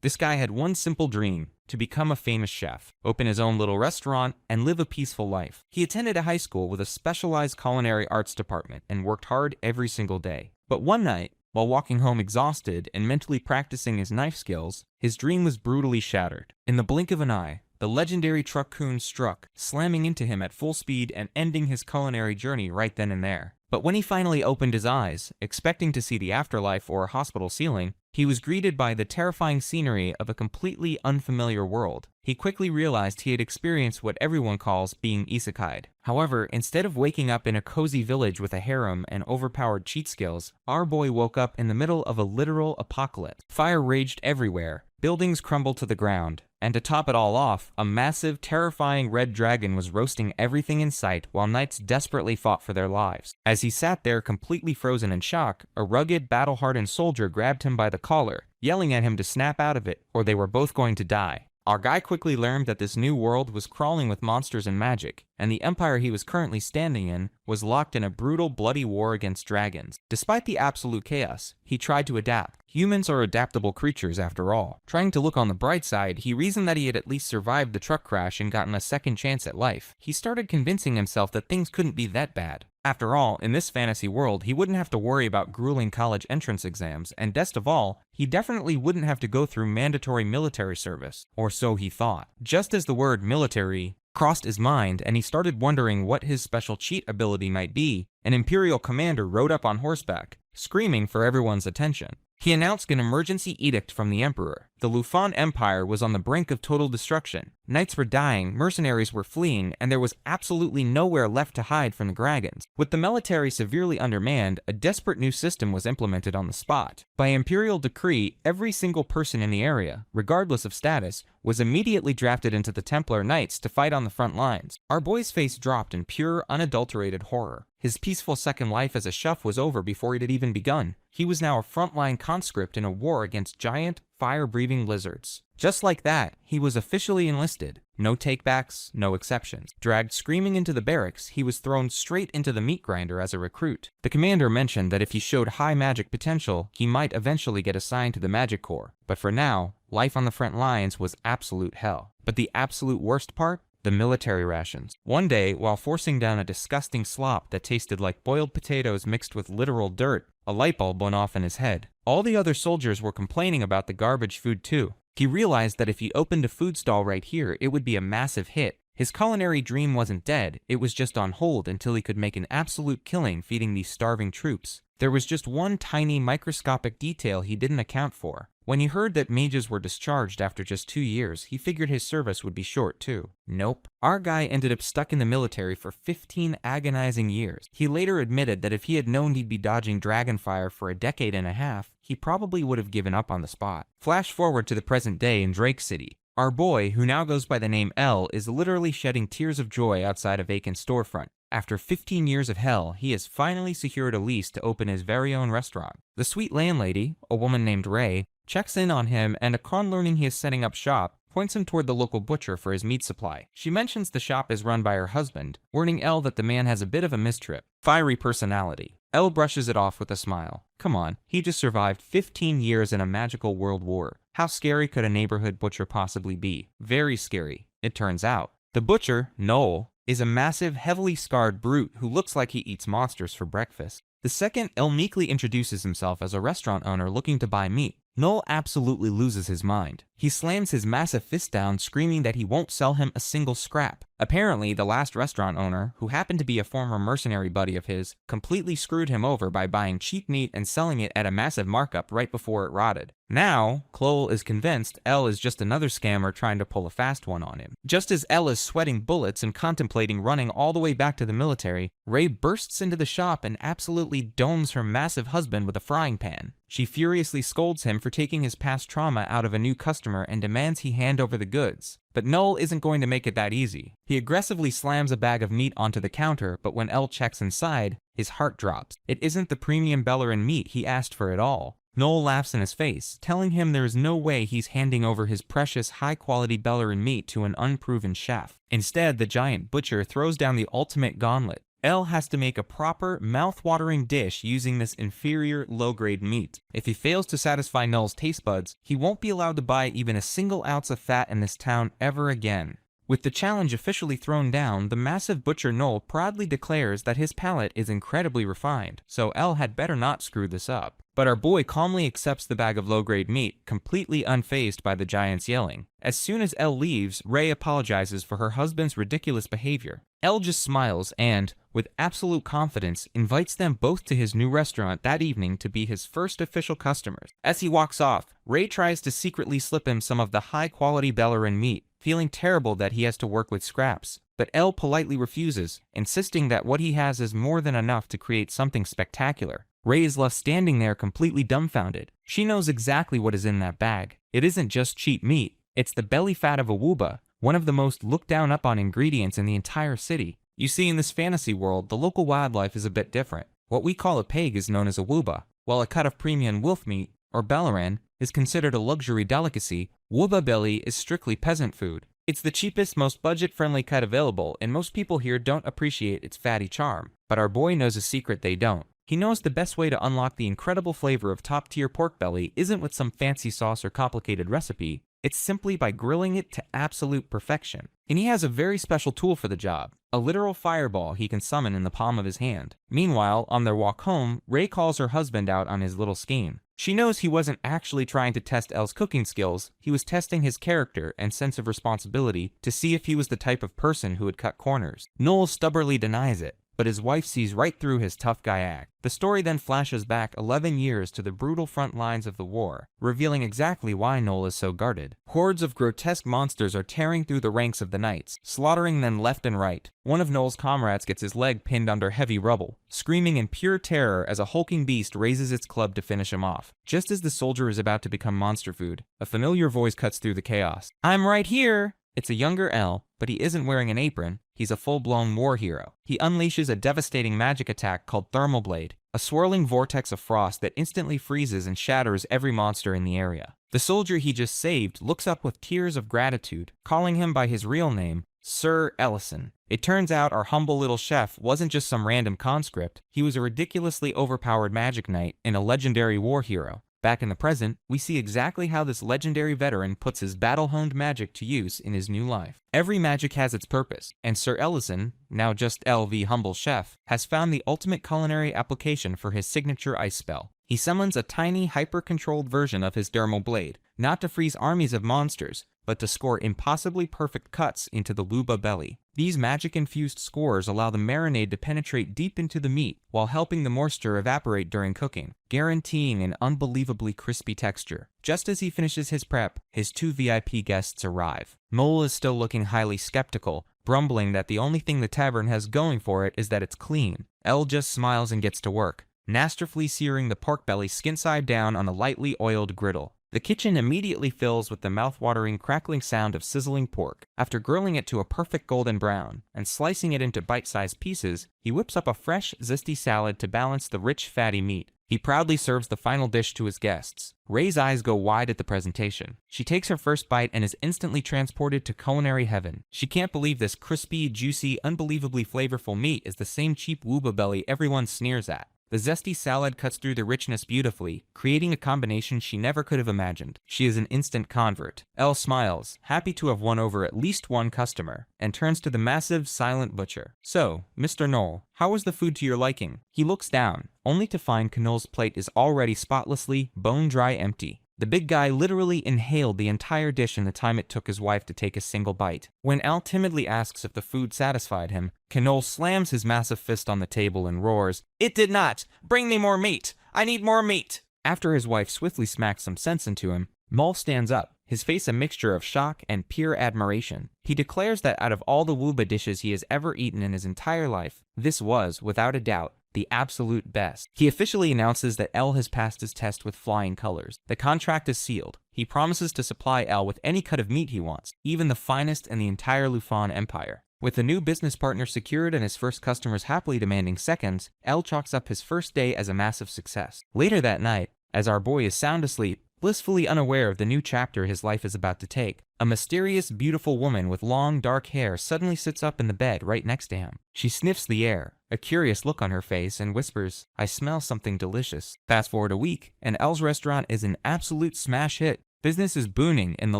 This guy had one simple dream: to become a famous chef, open his own little restaurant, and live a peaceful life. He attended a high school with a specialized culinary arts department and worked hard every single day. But one night, while walking home exhausted and mentally practicing his knife skills, his dream was brutally shattered. In the blink of an eye, the legendary truck-kun struck, slamming into him at full speed and ending his culinary journey right then and there. But when he finally opened his eyes, expecting to see the afterlife or a hospital ceiling, he was greeted by the terrifying scenery of a completely unfamiliar world. He quickly realized he had experienced what everyone calls being isekai'd. However, instead of waking up in a cozy village with a harem and overpowered cheat skills, our boy woke up in the middle of a literal apocalypse. Fire raged everywhere, buildings crumbled to the ground, and to top it all off, a massive, terrifying red dragon was roasting everything in sight while knights desperately fought for their lives. As he sat there completely frozen in shock, a rugged, battle-hardened soldier grabbed him by the collar, yelling at him to snap out of it, or they were both going to die. Our guy quickly learned that this new world was crawling with monsters and magic, and the empire he was currently standing in was locked in a brutal, bloody war against dragons. Despite the absolute chaos, he tried to adapt. Humans are adaptable creatures after all. Trying to look on the bright side, he reasoned that he had at least survived the truck crash and gotten a second chance at life. He started convincing himself that things couldn't be that bad. After all, in this fantasy world, he wouldn't have to worry about grueling college entrance exams, and best of all, he definitely wouldn't have to go through mandatory military service. Or so he thought. Just as the word military crossed his mind and he started wondering what his special cheat ability might be, an Imperial commander rode up on horseback, screaming for everyone's attention. He announced an emergency edict from the Emperor. The Lufan Empire was on the brink of total destruction. Knights were dying, mercenaries were fleeing, and there was absolutely nowhere left to hide from the dragons. With the military severely undermanned, a desperate new system was implemented on the spot. By imperial decree, every single person in the area, regardless of status, was immediately drafted into the Templar Knights to fight on the front lines. Our boy's face dropped in pure, unadulterated horror. His peaceful second life as a chef was over before it had even begun. He was now a frontline conscript in a war against giant, fire-breathing lizards. Just like that, he was officially enlisted. No takebacks, no exceptions. Dragged screaming into the barracks, he was thrown straight into the meat grinder as a recruit. The commander mentioned that if he showed high magic potential, he might eventually get assigned to the Magic Corps. But for now, life on the front lines was absolute hell. But the absolute worst part? The military rations. One day, while forcing down a disgusting slop that tasted like boiled potatoes mixed with literal dirt, a light bulb went off in his head. All the other soldiers were complaining about the garbage food too. He realized that if he opened a food stall right here, it would be a massive hit. His culinary dream wasn't dead, it was just on hold until he could make an absolute killing feeding these starving troops. There was just one tiny microscopic detail he didn't account for. When he heard that mages were discharged after just 2 years, he figured his service would be short too. Nope. Our guy ended up stuck in the military for 15 agonizing years. He later admitted that if he had known he'd be dodging dragonfire for a decade and a half, he probably would have given up on the spot. Flash forward to the present day in Drake City. Our boy, who now goes by the name L, is literally shedding tears of joy outside a vacant storefront. After 15 years of hell, he has finally secured a lease to open his very own restaurant. The sweet landlady, a woman named Ray, checks in on him, and upon learning he is setting up shop, points him toward the local butcher for his meat supply. She mentions the shop is run by her husband, warning Elle that the man has a bit of a mistrip. Fiery personality. Elle brushes it off with a smile. Come on, he just survived 15 years in a magical world war. How scary could a neighborhood butcher possibly be? Very scary, it turns out. The butcher, Noel, is a massive, heavily scarred brute who looks like he eats monsters for breakfast. The second, Elle meekly introduces himself as a restaurant owner looking to buy meat. Noel absolutely loses his mind. He slams his massive fist down, screaming that he won't sell him a single scrap. Apparently, the last restaurant owner, who happened to be a former mercenary buddy of his, completely screwed him over by buying cheap meat and selling it at a massive markup right before it rotted. Now, Chloe is convinced Elle is just another scammer trying to pull a fast one on him. Just as Elle is sweating bullets and contemplating running all the way back to the military, Ray bursts into the shop and absolutely domes her massive husband with a frying pan. She furiously scolds him for taking his past trauma out of a new customer and demands he hand over the goods. But Noel isn't going to make it that easy. He aggressively slams a bag of meat onto the counter, but when Elle checks inside, his heart drops. It isn't the premium Bellerin meat he asked for at all. Noel laughs in his face, telling him there is no way he's handing over his precious high-quality Bellerin meat to an unproven chef. Instead, the giant butcher throws down the ultimate gauntlet. Elle has to make a proper, mouth-watering dish using this inferior, low-grade meat. If he fails to satisfy Null's taste buds, he won't be allowed to buy even a single ounce of fat in this town ever again. With the challenge officially thrown down, the massive butcher Null proudly declares that his palate is incredibly refined, so Elle had better not screw this up. But our boy calmly accepts the bag of low-grade meat, completely unfazed by the giant's yelling. As soon as Elle leaves, Ray apologizes for her husband's ridiculous behavior. Elle just smiles and, with absolute confidence, invites them both to his new restaurant that evening to be his first official customers. As he walks off, Ray tries to secretly slip him some of the high-quality Bellerin meat, feeling terrible that he has to work with scraps. But Elle politely refuses, insisting that what he has is more than enough to create something spectacular. Ray is left standing there completely dumbfounded. She knows exactly what is in that bag. It isn't just cheap meat, it's the belly fat of a wooba, one of the most looked down upon ingredients in the entire city. You see, in this fantasy world, the local wildlife is a bit different. What we call a pig is known as a wooba, while a cut of premium wolf meat, or Bellerin, is considered a luxury delicacy. Wooba belly is strictly peasant food. It's the cheapest, most budget-friendly cut available, and most people here don't appreciate its fatty charm. But our boy knows a secret they don't. He knows the best way to unlock the incredible flavor of top-tier pork belly isn't with some fancy sauce or complicated recipe. It's simply by grilling it to absolute perfection. And he has a very special tool for the job, a literal fireball he can summon in the palm of his hand. Meanwhile, on their walk home, Ray calls her husband out on his little scheme. She knows he wasn't actually trying to test Elle's cooking skills, he was testing his character and sense of responsibility to see if he was the type of person who would cut corners. Noel stubbornly denies it, but his wife sees right through his tough guy act. The story then flashes back 11 years to the brutal front lines of the war, revealing exactly why Noel is so guarded. Hordes of grotesque monsters are tearing through the ranks of the knights, slaughtering them left and right. One of Noel's comrades gets his leg pinned under heavy rubble, screaming in pure terror as a hulking beast raises its club to finish him off. Just as the soldier is about to become monster food, a familiar voice cuts through the chaos. "I'm right here!" It's a younger Elle, but he isn't wearing an apron. He's a full-blown war hero. He unleashes a devastating magic attack called Thermal Blade, a swirling vortex of frost that instantly freezes and shatters every monster in the area. The soldier he just saved looks up with tears of gratitude, calling him by his real name, Sir Ellison. It turns out our humble little chef wasn't just some random conscript, he was a ridiculously overpowered magic knight and a legendary war hero. Back in the present, we see exactly how this legendary veteran puts his battle-honed magic to use in his new life. Every magic has its purpose, and Sir Ellison, now just LV Humble Chef, has found the ultimate culinary application for his signature ice spell. He summons a tiny, hyper-controlled version of his thermal blade, not to freeze armies of monsters, but to score impossibly perfect cuts into the Luba belly. These magic-infused scores allow the marinade to penetrate deep into the meat while helping the moisture evaporate during cooking, guaranteeing an unbelievably crispy texture. Just as he finishes his prep, his 2 VIP guests arrive. Noel is still looking highly skeptical, grumbling that the only thing the tavern has going for it is that it's clean. Elle just smiles and gets to work, masterfully searing the pork belly skin side down on a lightly oiled griddle. The kitchen immediately fills with the mouth-watering crackling sound of sizzling pork. After grilling it to a perfect golden brown and slicing it into bite-sized pieces, he whips up a fresh, zesty salad to balance the rich, fatty meat. He proudly serves the final dish to his guests. Ray's eyes go wide at the presentation. She takes her first bite and is instantly transported to culinary heaven. She can't believe this crispy, juicy, unbelievably flavorful meat is the same cheap wooba belly everyone sneers at. The zesty salad cuts through the richness beautifully, creating a combination she never could have imagined. She is an instant convert. Elle smiles, happy to have won over at least one customer, and turns to the massive, silent butcher. "So, Mr. Noel, how was the food to your liking?" He looks down, only to find Knoll's plate is already spotlessly, bone-dry empty. The big guy literally inhaled the entire dish in the time it took his wife to take a single bite. When Al timidly asks if the food satisfied him, Knoll slams his massive fist on the table and roars, "It did not! Bring me more meat! I need more meat!" After his wife swiftly smacks some sense into him, Mull stands up, his face a mixture of shock and pure admiration. He declares that out of all the wooba dishes he has ever eaten in his entire life, this was, without a doubt, the absolute best. He officially announces that Elle has passed his test with flying colors. The contract is sealed. He promises to supply Elle with any cut of meat he wants, even the finest in the entire Lufan Empire. With the new business partner secured and his first customers happily demanding seconds, Elle chalks up his first day as a massive success. Later that night, as our boy is sound asleep, blissfully unaware of the new chapter his life is about to take. A mysterious, beautiful woman with long, dark hair suddenly sits up in the bed right next to him. She sniffs the air, a curious look on her face, and whispers, "I smell something delicious." Fast forward a week, and Elle's restaurant is an absolute smash hit. Business is booming, and the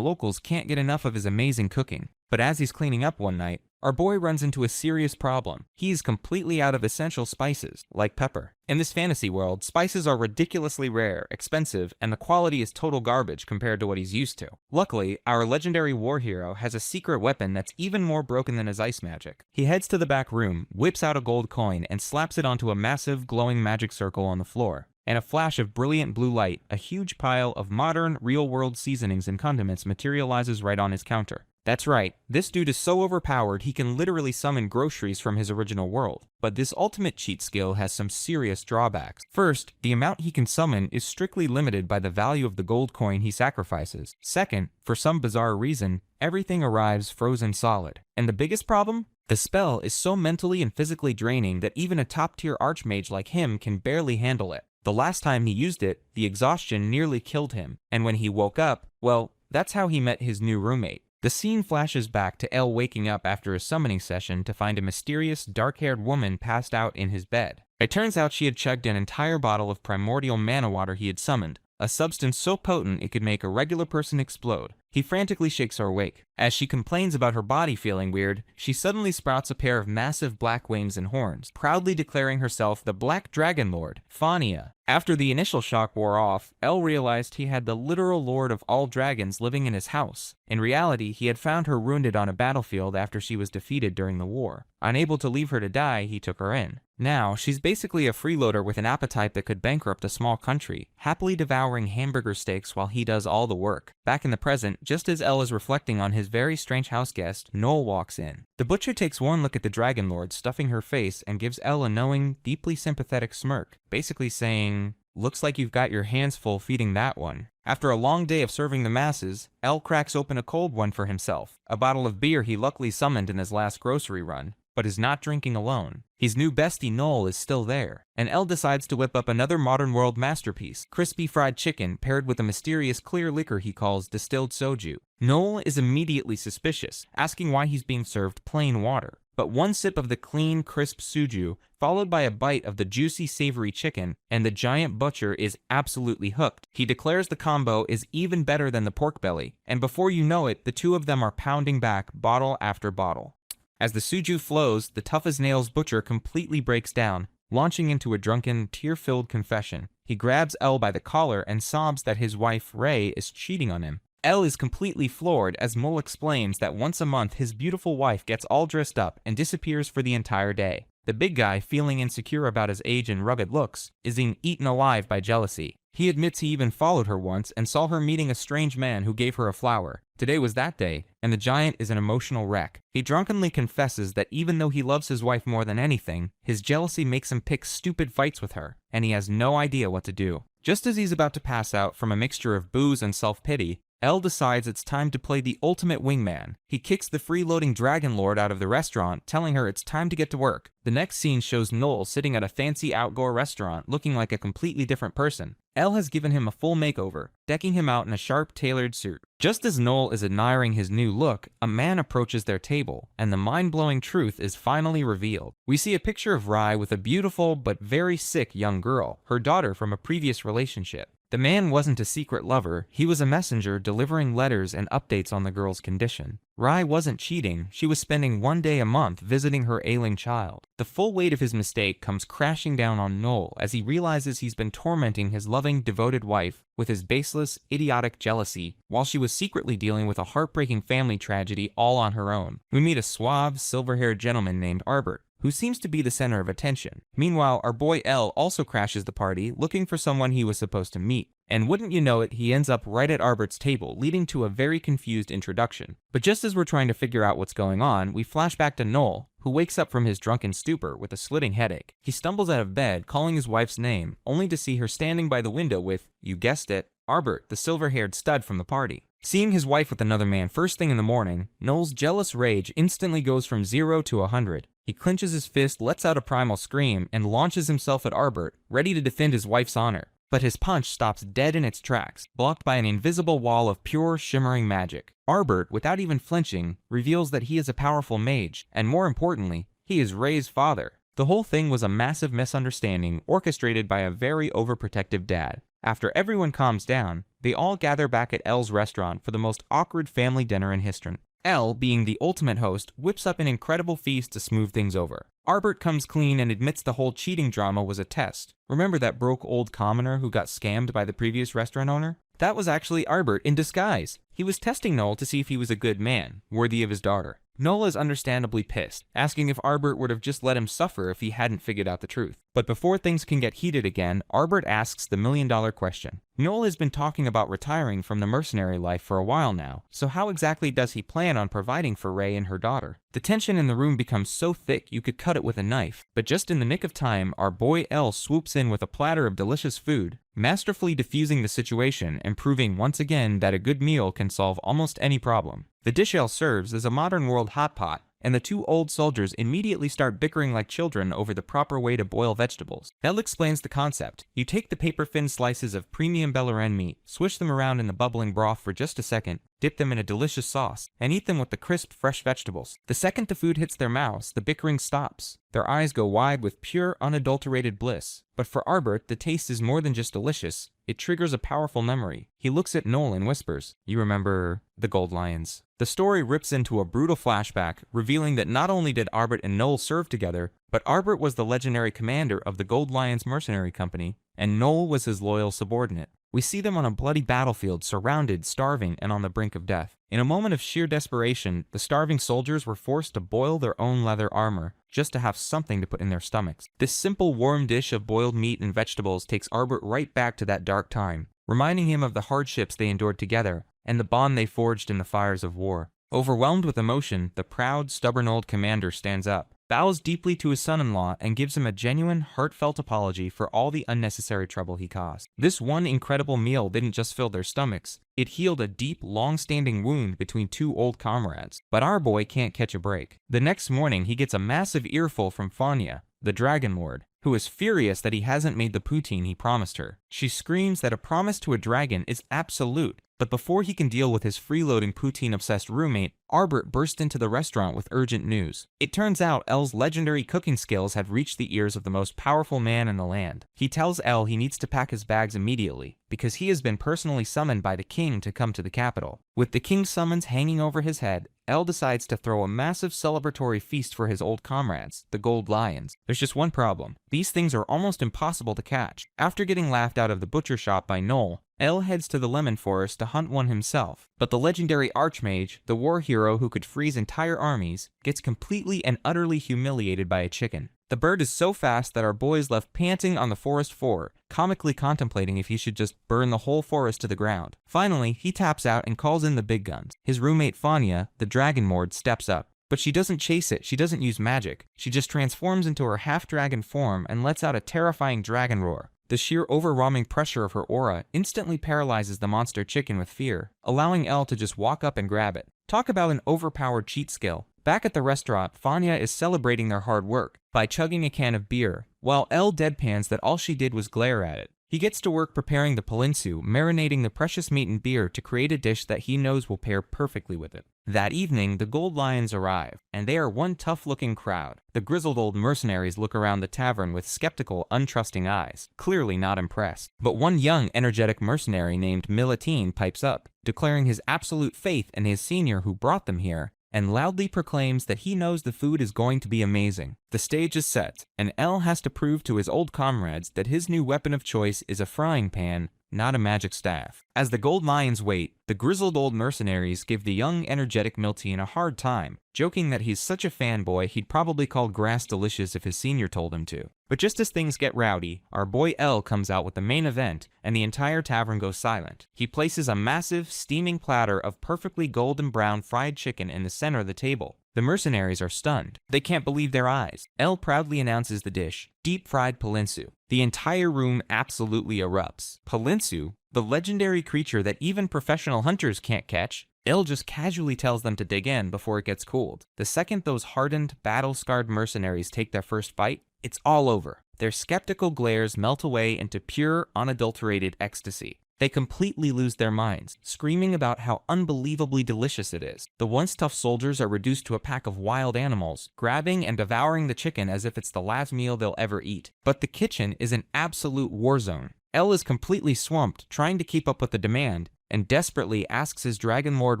locals can't get enough of his amazing cooking. But as he's cleaning up one night, our boy runs into a serious problem. He's completely out of essential spices, like pepper. In this fantasy world, spices are ridiculously rare, expensive, and the quality is total garbage compared to what he's used to. Luckily, our legendary war hero has a secret weapon that's even more broken than his ice magic. He heads to the back room, whips out a gold coin, and slaps it onto a massive, glowing magic circle on the floor. In a flash of brilliant blue light, a huge pile of modern, real-world seasonings and condiments materializes right on his counter. That's right, this dude is so overpowered he can literally summon groceries from his original world. But this ultimate cheat skill has some serious drawbacks. First, the amount he can summon is strictly limited by the value of the gold coin he sacrifices. Second, for some bizarre reason, everything arrives frozen solid. And the biggest problem? The spell is so mentally and physically draining that even a top-tier archmage like him can barely handle it. The last time he used it, the exhaustion nearly killed him, and when he woke up, well, that's how he met his new roommate. The scene flashes back to Elle waking up after a summoning session to find a mysterious, dark-haired woman passed out in his bed. It turns out she had chugged an entire bottle of primordial mana water he had summoned, a substance so potent it could make a regular person explode. He frantically shakes her awake. As she complains about her body feeling weird, she suddenly sprouts a pair of massive black wings and horns, proudly declaring herself the Black Dragon Lord, Fania. After the initial shock wore off, Elle realized he had the literal lord of all dragons living in his house. In reality, he had found her wounded on a battlefield after she was defeated during the war. Unable to leave her to die, he took her in. Now, she's basically a freeloader with an appetite that could bankrupt a small country, happily devouring hamburger steaks while he does all the work. Back in the present, just as Elle is reflecting on his very strange house guest, Noel walks in. The butcher takes one look at the Dragon Lord, stuffing her face, and gives Elle a knowing, deeply sympathetic smirk, basically saying, "Looks like you've got your hands full feeding that one." After a long day of serving the masses, Elle cracks open a cold one for himself, a bottle of beer he luckily summoned in his last grocery run, but is not drinking alone. His new bestie Noel is still there, and Elle decides to whip up another modern world masterpiece, crispy fried chicken paired with a mysterious clear liquor he calls distilled soju. Noel is immediately suspicious, asking why he's being served plain water. But one sip of the clean, crisp soju, followed by a bite of the juicy, savory chicken, and the giant butcher is absolutely hooked. He declares the combo is even better than the pork belly, and before you know it, the two of them are pounding back bottle after bottle. As the soju flows, the tough-as-nails butcher completely breaks down, launching into a drunken, tear-filled confession. He grabs Elle by the collar and sobs that his wife, Ray, is cheating on him. Elle is completely floored as Mole explains that once a month his beautiful wife gets all dressed up and disappears for the entire day. The big guy, feeling insecure about his age and rugged looks, is being eaten alive by jealousy. He admits he even followed her once and saw her meeting a strange man who gave her a flower. Today was that day, and the giant is an emotional wreck. He drunkenly confesses that even though he loves his wife more than anything, his jealousy makes him pick stupid fights with her, and he has no idea what to do. Just as he's about to pass out from a mixture of booze and self-pity, Elle decides it's time to play the ultimate wingman. He kicks the freeloading Dragon Lord out of the restaurant, telling her it's time to get to work. The next scene shows Noel sitting at a fancy outdoor restaurant looking like a completely different person. Elle has given him a full makeover, decking him out in a sharp, tailored suit. Just as Noel is admiring his new look, a man approaches their table, and the mind-blowing truth is finally revealed. We see a picture of Rai with a beautiful but very sick young girl, her daughter from a previous relationship. The man wasn't a secret lover, he was a messenger delivering letters and updates on the girl's condition. Rai wasn't cheating, she was spending one day a month visiting her ailing child. The full weight of his mistake comes crashing down on Noel as he realizes he's been tormenting his loving, devoted wife with his baseless, idiotic jealousy, while she was secretly dealing with a heartbreaking family tragedy all on her own. We meet a suave, silver-haired gentleman named Arbert, who seems to be the center of attention. Meanwhile, our boy Elle also crashes the party, looking for someone he was supposed to meet. And wouldn't you know it, he ends up right at Arbert's table, leading to a very confused introduction. But just as we're trying to figure out what's going on, we flash back to Noel, who wakes up from his drunken stupor with a slitting headache. He stumbles out of bed, calling his wife's name, only to see her standing by the window with, you guessed it, Arbert, the silver-haired stud from the party. Seeing his wife with another man first thing in the morning, Noel's jealous rage instantly goes from 0 to 100. He clenches his fist, lets out a primal scream, and launches himself at Arbert, ready to defend his wife's honor. but his punch stops dead in its tracks, blocked by an invisible wall of pure, shimmering magic. Arbert, without even flinching, reveals that he is a powerful mage, and more importantly, he is Ray's father. The whole thing was a massive misunderstanding orchestrated by a very overprotective dad. After everyone calms down, they all gather back at Elle's restaurant for the most awkward family dinner in history. Elle, being the ultimate host, whips up an incredible feast to smooth things over. Arbert comes clean and admits the whole cheating drama was a test. Remember that broke old commoner who got scammed by the previous restaurant owner? That was actually Arbert in disguise. He was testing Noel to see if he was a good man, worthy of his daughter. Noel is understandably pissed, asking if Arbert would have just let him suffer if he hadn't figured out the truth. But before things can get heated again, Arbert asks the million-dollar question. Noel has been talking about retiring from the mercenary life for a while now, so how exactly does he plan on providing for Ray and her daughter? The tension in the room becomes so thick you could cut it with a knife, but just in the nick of time, our boy Elle swoops in with a platter of delicious food, masterfully diffusing the situation and proving once again that a good meal can solve almost any problem. The dish Elle serves is a modern-world hot pot, and the two old soldiers immediately start bickering like children over the proper way to boil vegetables. Elle explains the concept. You take the paper-thin slices of premium Bellerin meat, swish them around in the bubbling broth for just a second, dip them in a delicious sauce, and eat them with the crisp, fresh vegetables. The second the food hits their mouths, the bickering stops. Their eyes go wide with pure, unadulterated bliss. But for Arbert, the taste is more than just delicious. It triggers a powerful memory. He looks at Noel and whispers, "You remember the Gold Lions?" The story rips into a brutal flashback, revealing that not only did Arbert and Noel serve together, but Arbert was the legendary commander of the Gold Lions Mercenary Company, and Noel was his loyal subordinate. We see them on a bloody battlefield, surrounded, starving, and on the brink of death. In a moment of sheer desperation, the starving soldiers were forced to boil their own leather armor, just to have something to put in their stomachs. This simple warm dish of boiled meat and vegetables takes Arbert right back to that dark time, reminding him of the hardships they endured together, and the bond they forged in the fires of war. Overwhelmed with emotion, the proud, stubborn old commander stands up, bows deeply to his son-in-law, and gives him a genuine, heartfelt apology for all the unnecessary trouble he caused. This one incredible meal didn't just fill their stomachs, it healed a deep, long-standing wound between two old comrades. But our boy can't catch a break. The next morning, he gets a massive earful from Fania, the Dragon Lord, who is furious that he hasn't made the poutine he promised her. She screams that a promise to a dragon is absolute, but before he can deal with his freeloading poutine-obsessed roommate, Arbert burst into the restaurant with urgent news. It turns out Elle's legendary cooking skills have reached the ears of the most powerful man in the land. He tells Elle he needs to pack his bags immediately, because he has been personally summoned by the king to come to the capital. With the king's summons hanging over his head, Elle decides to throw a massive celebratory feast for his old comrades, the Gold Lions. There's just one problem. These things are almost impossible to catch. After getting laughed out of the butcher shop by Noel, Elle heads to the Lemon Forest to hunt one himself, but the legendary Archmage, the war hero who could freeze entire armies, gets completely and utterly humiliated by a chicken. The bird is so fast that our boy is left panting on the forest floor, comically contemplating if he should just burn the whole forest to the ground. Finally, he taps out and calls in the big guns. His roommate Fania, the Dragon Lord, steps up. But she doesn't chase it, she doesn't use magic. She just transforms into her half-dragon form and lets out a terrifying dragon roar. The sheer overwhelming pressure of her aura instantly paralyzes the monster chicken with fear, allowing Elle to just walk up and grab it. Talk about an overpowered cheat skill. Back at the restaurant, Fania is celebrating their hard work by chugging a can of beer, while Elle deadpans that all she did was glare at it. He gets to work preparing the palinsu, marinating the precious meat in beer to create a dish that he knows will pair perfectly with it. That evening, the Gold Lions arrive, and they are one tough-looking crowd. The grizzled old mercenaries look around the tavern with skeptical, untrusting eyes, clearly not impressed. But one young, energetic mercenary named Milatine pipes up, declaring his absolute faith in his senior who brought them here, and loudly proclaims that he knows the food is going to be amazing. The stage is set, and Elle has to prove to his old comrades that his new weapon of choice is a frying pan, not a magic staff. As the Gold Lions wait, the grizzled old mercenaries give the young, energetic Miltine a hard time, joking that he's such a fanboy he'd probably call grass delicious if his senior told him to. But just as things get rowdy, our boy Elle comes out with the main event, and the entire tavern goes silent. He places a massive, steaming platter of perfectly golden brown fried chicken in the center of the table. The mercenaries are stunned. They can't believe their eyes. Elle proudly announces the dish, deep-fried palinsu. The entire room absolutely erupts. Palinsu, the legendary creature that even professional hunters can't catch, Elle just casually tells them to dig in before it gets cooled. The second those hardened, battle-scarred mercenaries take their first bite, it's all over. Their skeptical glares melt away into pure, unadulterated ecstasy. They completely lose their minds, screaming about how unbelievably delicious it is. The once tough soldiers are reduced to a pack of wild animals, grabbing and devouring the chicken as if it's the last meal they'll ever eat. But the kitchen is an absolute war zone. El is completely swamped, trying to keep up with the demand, and desperately asks his Dragon Lord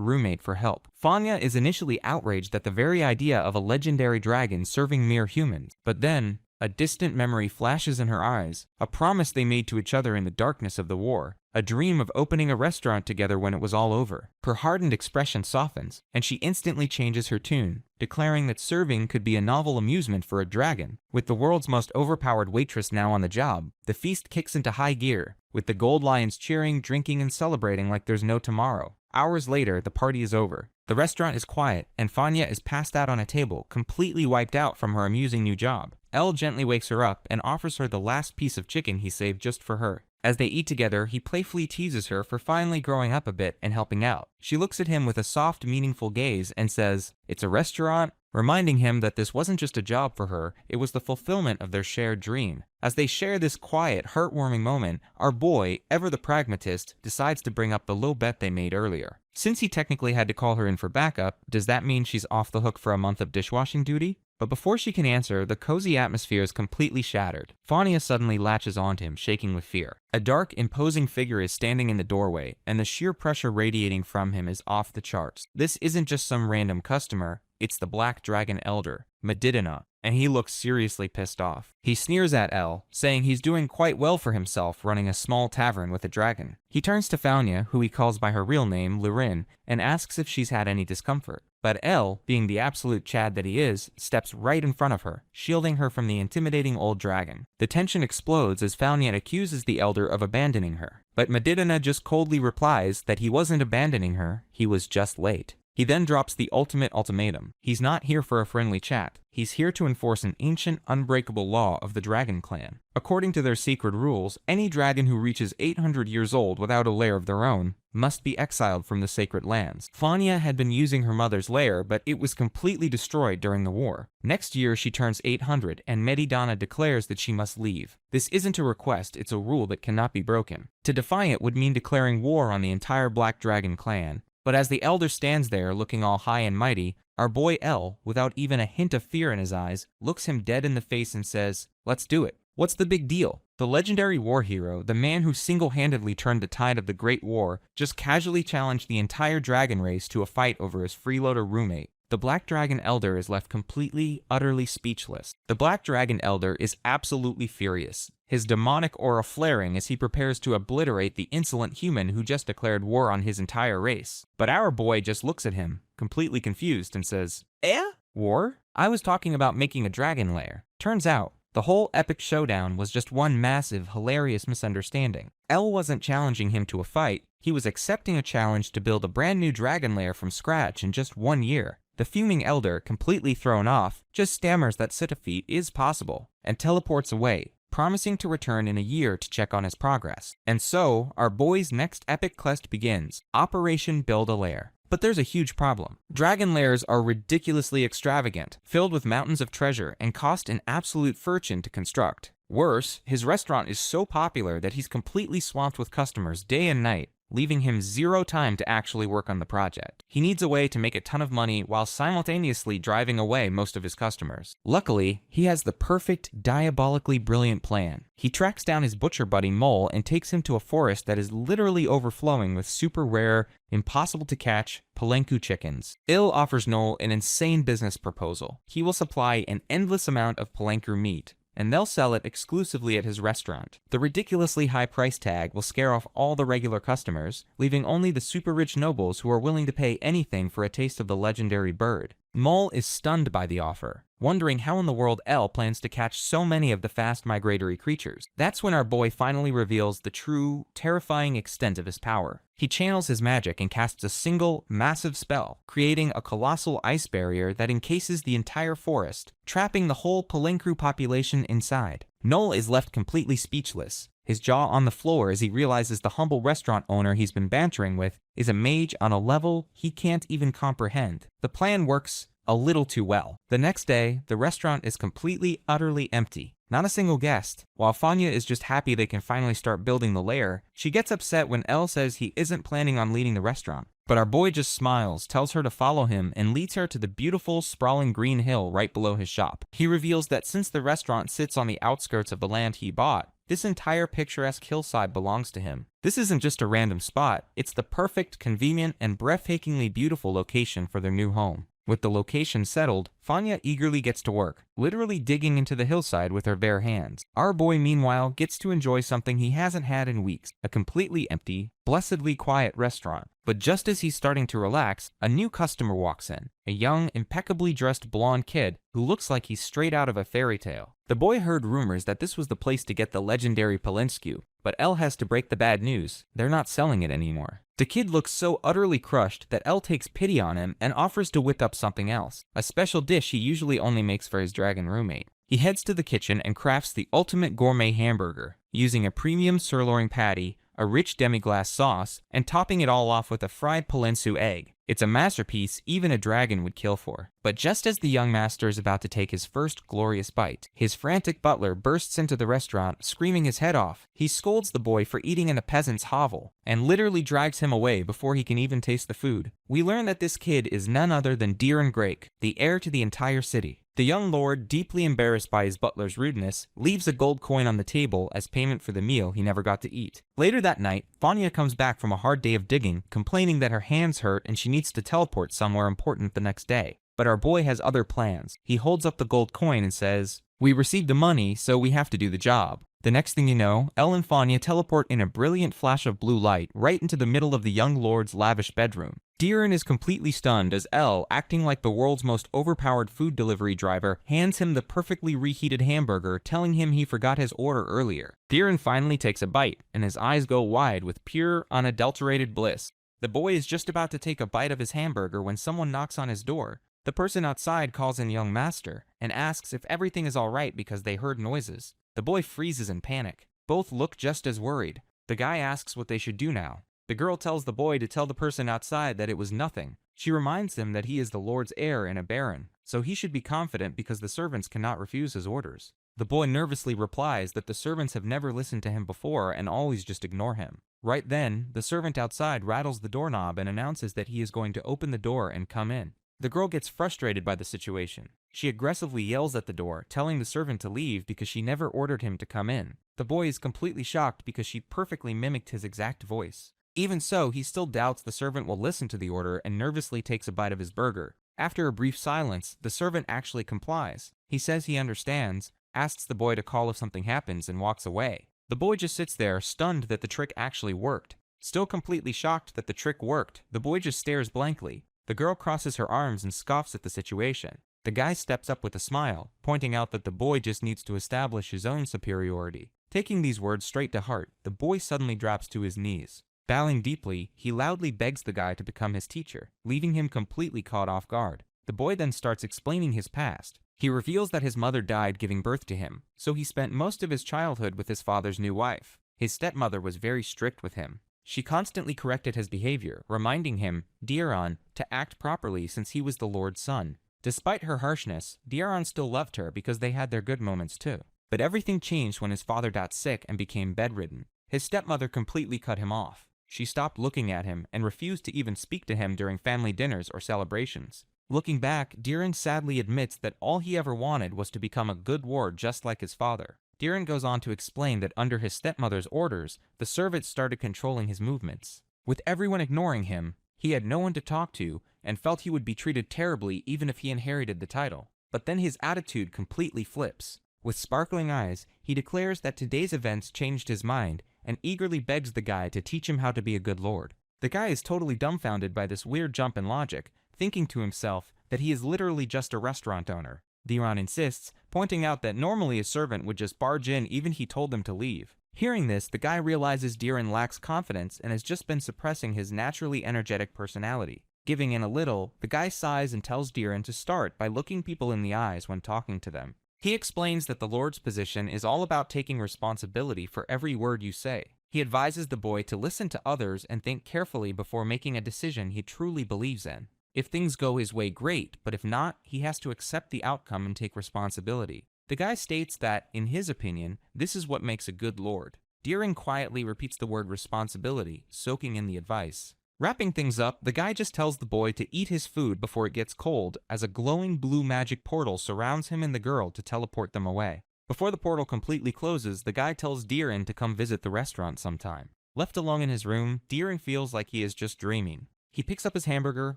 roommate for help. Fanya is initially outraged at the very idea of a legendary dragon serving mere humans, but then a distant memory flashes in her eyes, a promise they made to each other in the darkness of the war, a dream of opening a restaurant together when it was all over. Her hardened expression softens, and she instantly changes her tune, declaring that serving could be a novel amusement for a dragon. With the world's most overpowered waitress now on the job, the feast kicks into high gear, with the gold lions cheering, drinking, and celebrating like there's no tomorrow. Hours later, the party is over. The restaurant is quiet, and Fanya is passed out on a table, completely wiped out from her amusing new job. El gently wakes her up and offers her the last piece of chicken he saved just for her. As they eat together, he playfully teases her for finally growing up a bit and helping out. She looks at him with a soft, meaningful gaze and says, "It's a restaurant," reminding him that this wasn't just a job for her, it was the fulfillment of their shared dream. As they share this quiet, heartwarming moment, our boy, ever the pragmatist, decides to bring up the low bet they made earlier. Since he technically had to call her in for backup, does that mean she's off the hook for a month of dishwashing duty? But before she can answer, the cozy atmosphere is completely shattered. Fanya suddenly latches onto him, shaking with fear. A dark, imposing figure is standing in the doorway, and the sheer pressure radiating from him is off the charts. This isn't just some random customer, it's the Black Dragon Elder, Medidana, and he looks seriously pissed off. He sneers at El, saying he's doing quite well for himself running a small tavern with a dragon. He turns to Fanya, who he calls by her real name, Rurin, and asks if she's had any discomfort. But El, being the absolute Chad that he is, steps right in front of her, shielding her from the intimidating old dragon. The tension explodes as Fanya accuses the elder of abandoning her. But Medidana just coldly replies that he wasn't abandoning her, he was just late. He then drops the ultimate ultimatum. He's not here for a friendly chat. He's here to enforce an ancient, unbreakable law of the Dragon Clan. According to their sacred rules, any dragon who reaches 800 years old without a lair of their own must be exiled from the sacred lands. Fanya had been using her mother's lair, but it was completely destroyed during the war. Next year, she turns 800, and Medidana declares that she must leave. This isn't a request, it's a rule that cannot be broken. To defy it would mean declaring war on the entire Black Dragon clan. But as the elder stands there looking all high and mighty, our boy El, without even a hint of fear in his eyes, looks him dead in the face and says, "Let's do it." What's the big deal? The legendary war hero, the man who single-handedly turned the tide of the Great War, just casually challenged the entire dragon race to a fight over his freeloader roommate. The Black Dragon Elder is left completely, utterly speechless. The Black Dragon Elder is absolutely furious, his demonic aura flaring as he prepares to obliterate the insolent human who just declared war on his entire race. But our boy just looks at him, completely confused, and says, "Eh? War? I was talking about making a dragon lair." Turns out, the whole epic showdown was just one massive, hilarious misunderstanding. El wasn't challenging him to a fight, he was accepting a challenge to build a brand new dragon lair from scratch in just 1 year. The fuming elder, completely thrown off, just stammers that such a feat is possible, and teleports away, promising to return in a year to check on his progress. And so, our boy's next epic quest begins, Operation Build a Lair. But there's a huge problem. Dragon lairs are ridiculously extravagant, filled with mountains of treasure, and cost an absolute fortune to construct. Worse, his restaurant is so popular that he's completely swamped with customers day and night, leaving him zero time to actually work on the project. He needs a way to make a ton of money while simultaneously driving away most of his customers. Luckily, he has the perfect, diabolically brilliant plan. He tracks down his butcher buddy Mole and takes him to a forest that is literally overflowing with super rare, impossible to catch Palenku chickens. Il offers Noel an insane business proposal. He will supply an endless amount of Palenku meat, and they'll sell it exclusively at his restaurant. The ridiculously high price tag will scare off all the regular customers, leaving only the super rich nobles who are willing to pay anything for a taste of the legendary bird. Mole is stunned by the offer, wondering how in the world El plans to catch so many of the fast migratory creatures. That's when our boy finally reveals the true, terrifying extent of his power. He channels his magic and casts a single, massive spell, creating a colossal ice barrier that encases the entire forest, trapping the whole Palenku population inside. Noel is left completely speechless, his jaw on the floor as he realizes the humble restaurant owner he's been bantering with is a mage on a level he can't even comprehend. The plan works a little too well. The next day, the restaurant is completely, utterly empty. Not a single guest. While Fanya is just happy they can finally start building the lair, she gets upset when Elle says he isn't planning on leading the restaurant. But our boy just smiles, tells her to follow him, and leads her to the beautiful, sprawling green hill right below his shop. He reveals that since the restaurant sits on the outskirts of the land he bought, this entire picturesque hillside belongs to him. This isn't just a random spot, it's the perfect, convenient, and breathtakingly beautiful location for their new home. With the location settled, Fanya eagerly gets to work, literally digging into the hillside with her bare hands. Our boy, meanwhile, gets to enjoy something he hasn't had in weeks, a completely empty, blessedly quiet restaurant. But just as he's starting to relax, a new customer walks in, a young, impeccably dressed blonde kid who looks like he's straight out of a fairy tale. The boy heard rumors that this was the place to get the legendary Polinsku, but Elle has to break the bad news. They're not selling it anymore. The kid looks so utterly crushed that Elle takes pity on him and offers to whip up something else, a special dish he usually only makes for his dragon roommate. He heads to the kitchen and crafts the ultimate gourmet hamburger, using a premium sirloin patty, a rich demi-glace sauce, and topping it all off with a fried Polensu egg. It's a masterpiece even a dragon would kill for. But just as the young master is about to take his first glorious bite, his frantic butler bursts into the restaurant, screaming his head off. He scolds the boy for eating in a peasant's hovel, and literally drags him away before he can even taste the food. We learn that this kid is none other than Diren Grake, the heir to the entire city. The young lord, deeply embarrassed by his butler's rudeness, leaves a gold coin on the table as payment for the meal he never got to eat. Later that night, Fanya comes back from a hard day of digging, complaining that her hands hurt and she needs to teleport somewhere important the next day. But our boy has other plans. He holds up the gold coin and says, "We received the money, so we have to do the job." The next thing you know, Elle and Fanya teleport in a brilliant flash of blue light right into the middle of the young lord's lavish bedroom. Diren is completely stunned as Elle, acting like the world's most overpowered food delivery driver, hands him the perfectly reheated hamburger, telling him he forgot his order earlier. Diren finally takes a bite, and his eyes go wide with pure, unadulterated bliss. The boy is just about to take a bite of his hamburger when someone knocks on his door. The person outside calls in young master, and asks if everything is alright because they heard noises. The boy freezes in panic. Both look just as worried. The guy asks what they should do now. The girl tells the boy to tell the person outside that it was nothing. She reminds him that he is the lord's heir and a baron, so he should be confident because the servants cannot refuse his orders. The boy nervously replies that the servants have never listened to him before and always just ignore him. Right then, the servant outside rattles the doorknob and announces that he is going to open the door and come in. The girl gets frustrated by the situation. She aggressively yells at the door, telling the servant to leave because she never ordered him to come in. The boy is completely shocked because she perfectly mimicked his exact voice. Even so, he still doubts the servant will listen to the order and nervously takes a bite of his burger. After a brief silence, the servant actually complies. He says he understands, asks the boy to call if something happens, and walks away. The boy just sits there, stunned that the trick actually worked. Still completely shocked that the trick worked, the boy just stares blankly. The girl crosses her arms and scoffs at the situation. The guy steps up with a smile, pointing out that the boy just needs to establish his own superiority. Taking these words straight to heart, the boy suddenly drops to his knees. Bowing deeply, he loudly begs the guy to become his teacher, leaving him completely caught off guard. The boy then starts explaining his past. He reveals that his mother died giving birth to him, so he spent most of his childhood with his father's new wife. His stepmother was very strict with him. She constantly corrected his behavior, reminding him, Diren, to act properly since he was the lord's son. Despite her harshness, Diren still loved her because they had their good moments too. But everything changed when his father got sick and became bedridden. His stepmother completely cut him off. She stopped looking at him and refused to even speak to him during family dinners or celebrations. Looking back, Diren sadly admits that all he ever wanted was to become a good ward just like his father. Diren goes on to explain that under his stepmother's orders, the servants started controlling his movements. With everyone ignoring him, he had no one to talk to and felt he would be treated terribly even if he inherited the title. But then his attitude completely flips. With sparkling eyes, he declares that today's events changed his mind and eagerly begs the guy to teach him how to be a good lord. The guy is totally dumbfounded by this weird jump in logic, thinking to himself that he is literally just a restaurant owner. Diren insists, pointing out that normally a servant would just barge in even if he told them to leave. Hearing this, the guy realizes Diren lacks confidence and has just been suppressing his naturally energetic personality. Giving in a little, the guy sighs and tells Diren to start by looking people in the eyes when talking to them. He explains that the Lord's position is all about taking responsibility for every word you say. He advises the boy to listen to others and think carefully before making a decision he truly believes in. If things go his way, great, but if not, he has to accept the outcome and take responsibility. The guy states that, in his opinion, this is what makes a good lord. Deering quietly repeats the word responsibility, soaking in the advice. Wrapping things up, the guy just tells the boy to eat his food before it gets cold, as a glowing blue magic portal surrounds him and the girl to teleport them away. Before the portal completely closes, the guy tells Deering to come visit the restaurant sometime. Left alone in his room, Deering feels like he is just dreaming. He picks up his hamburger,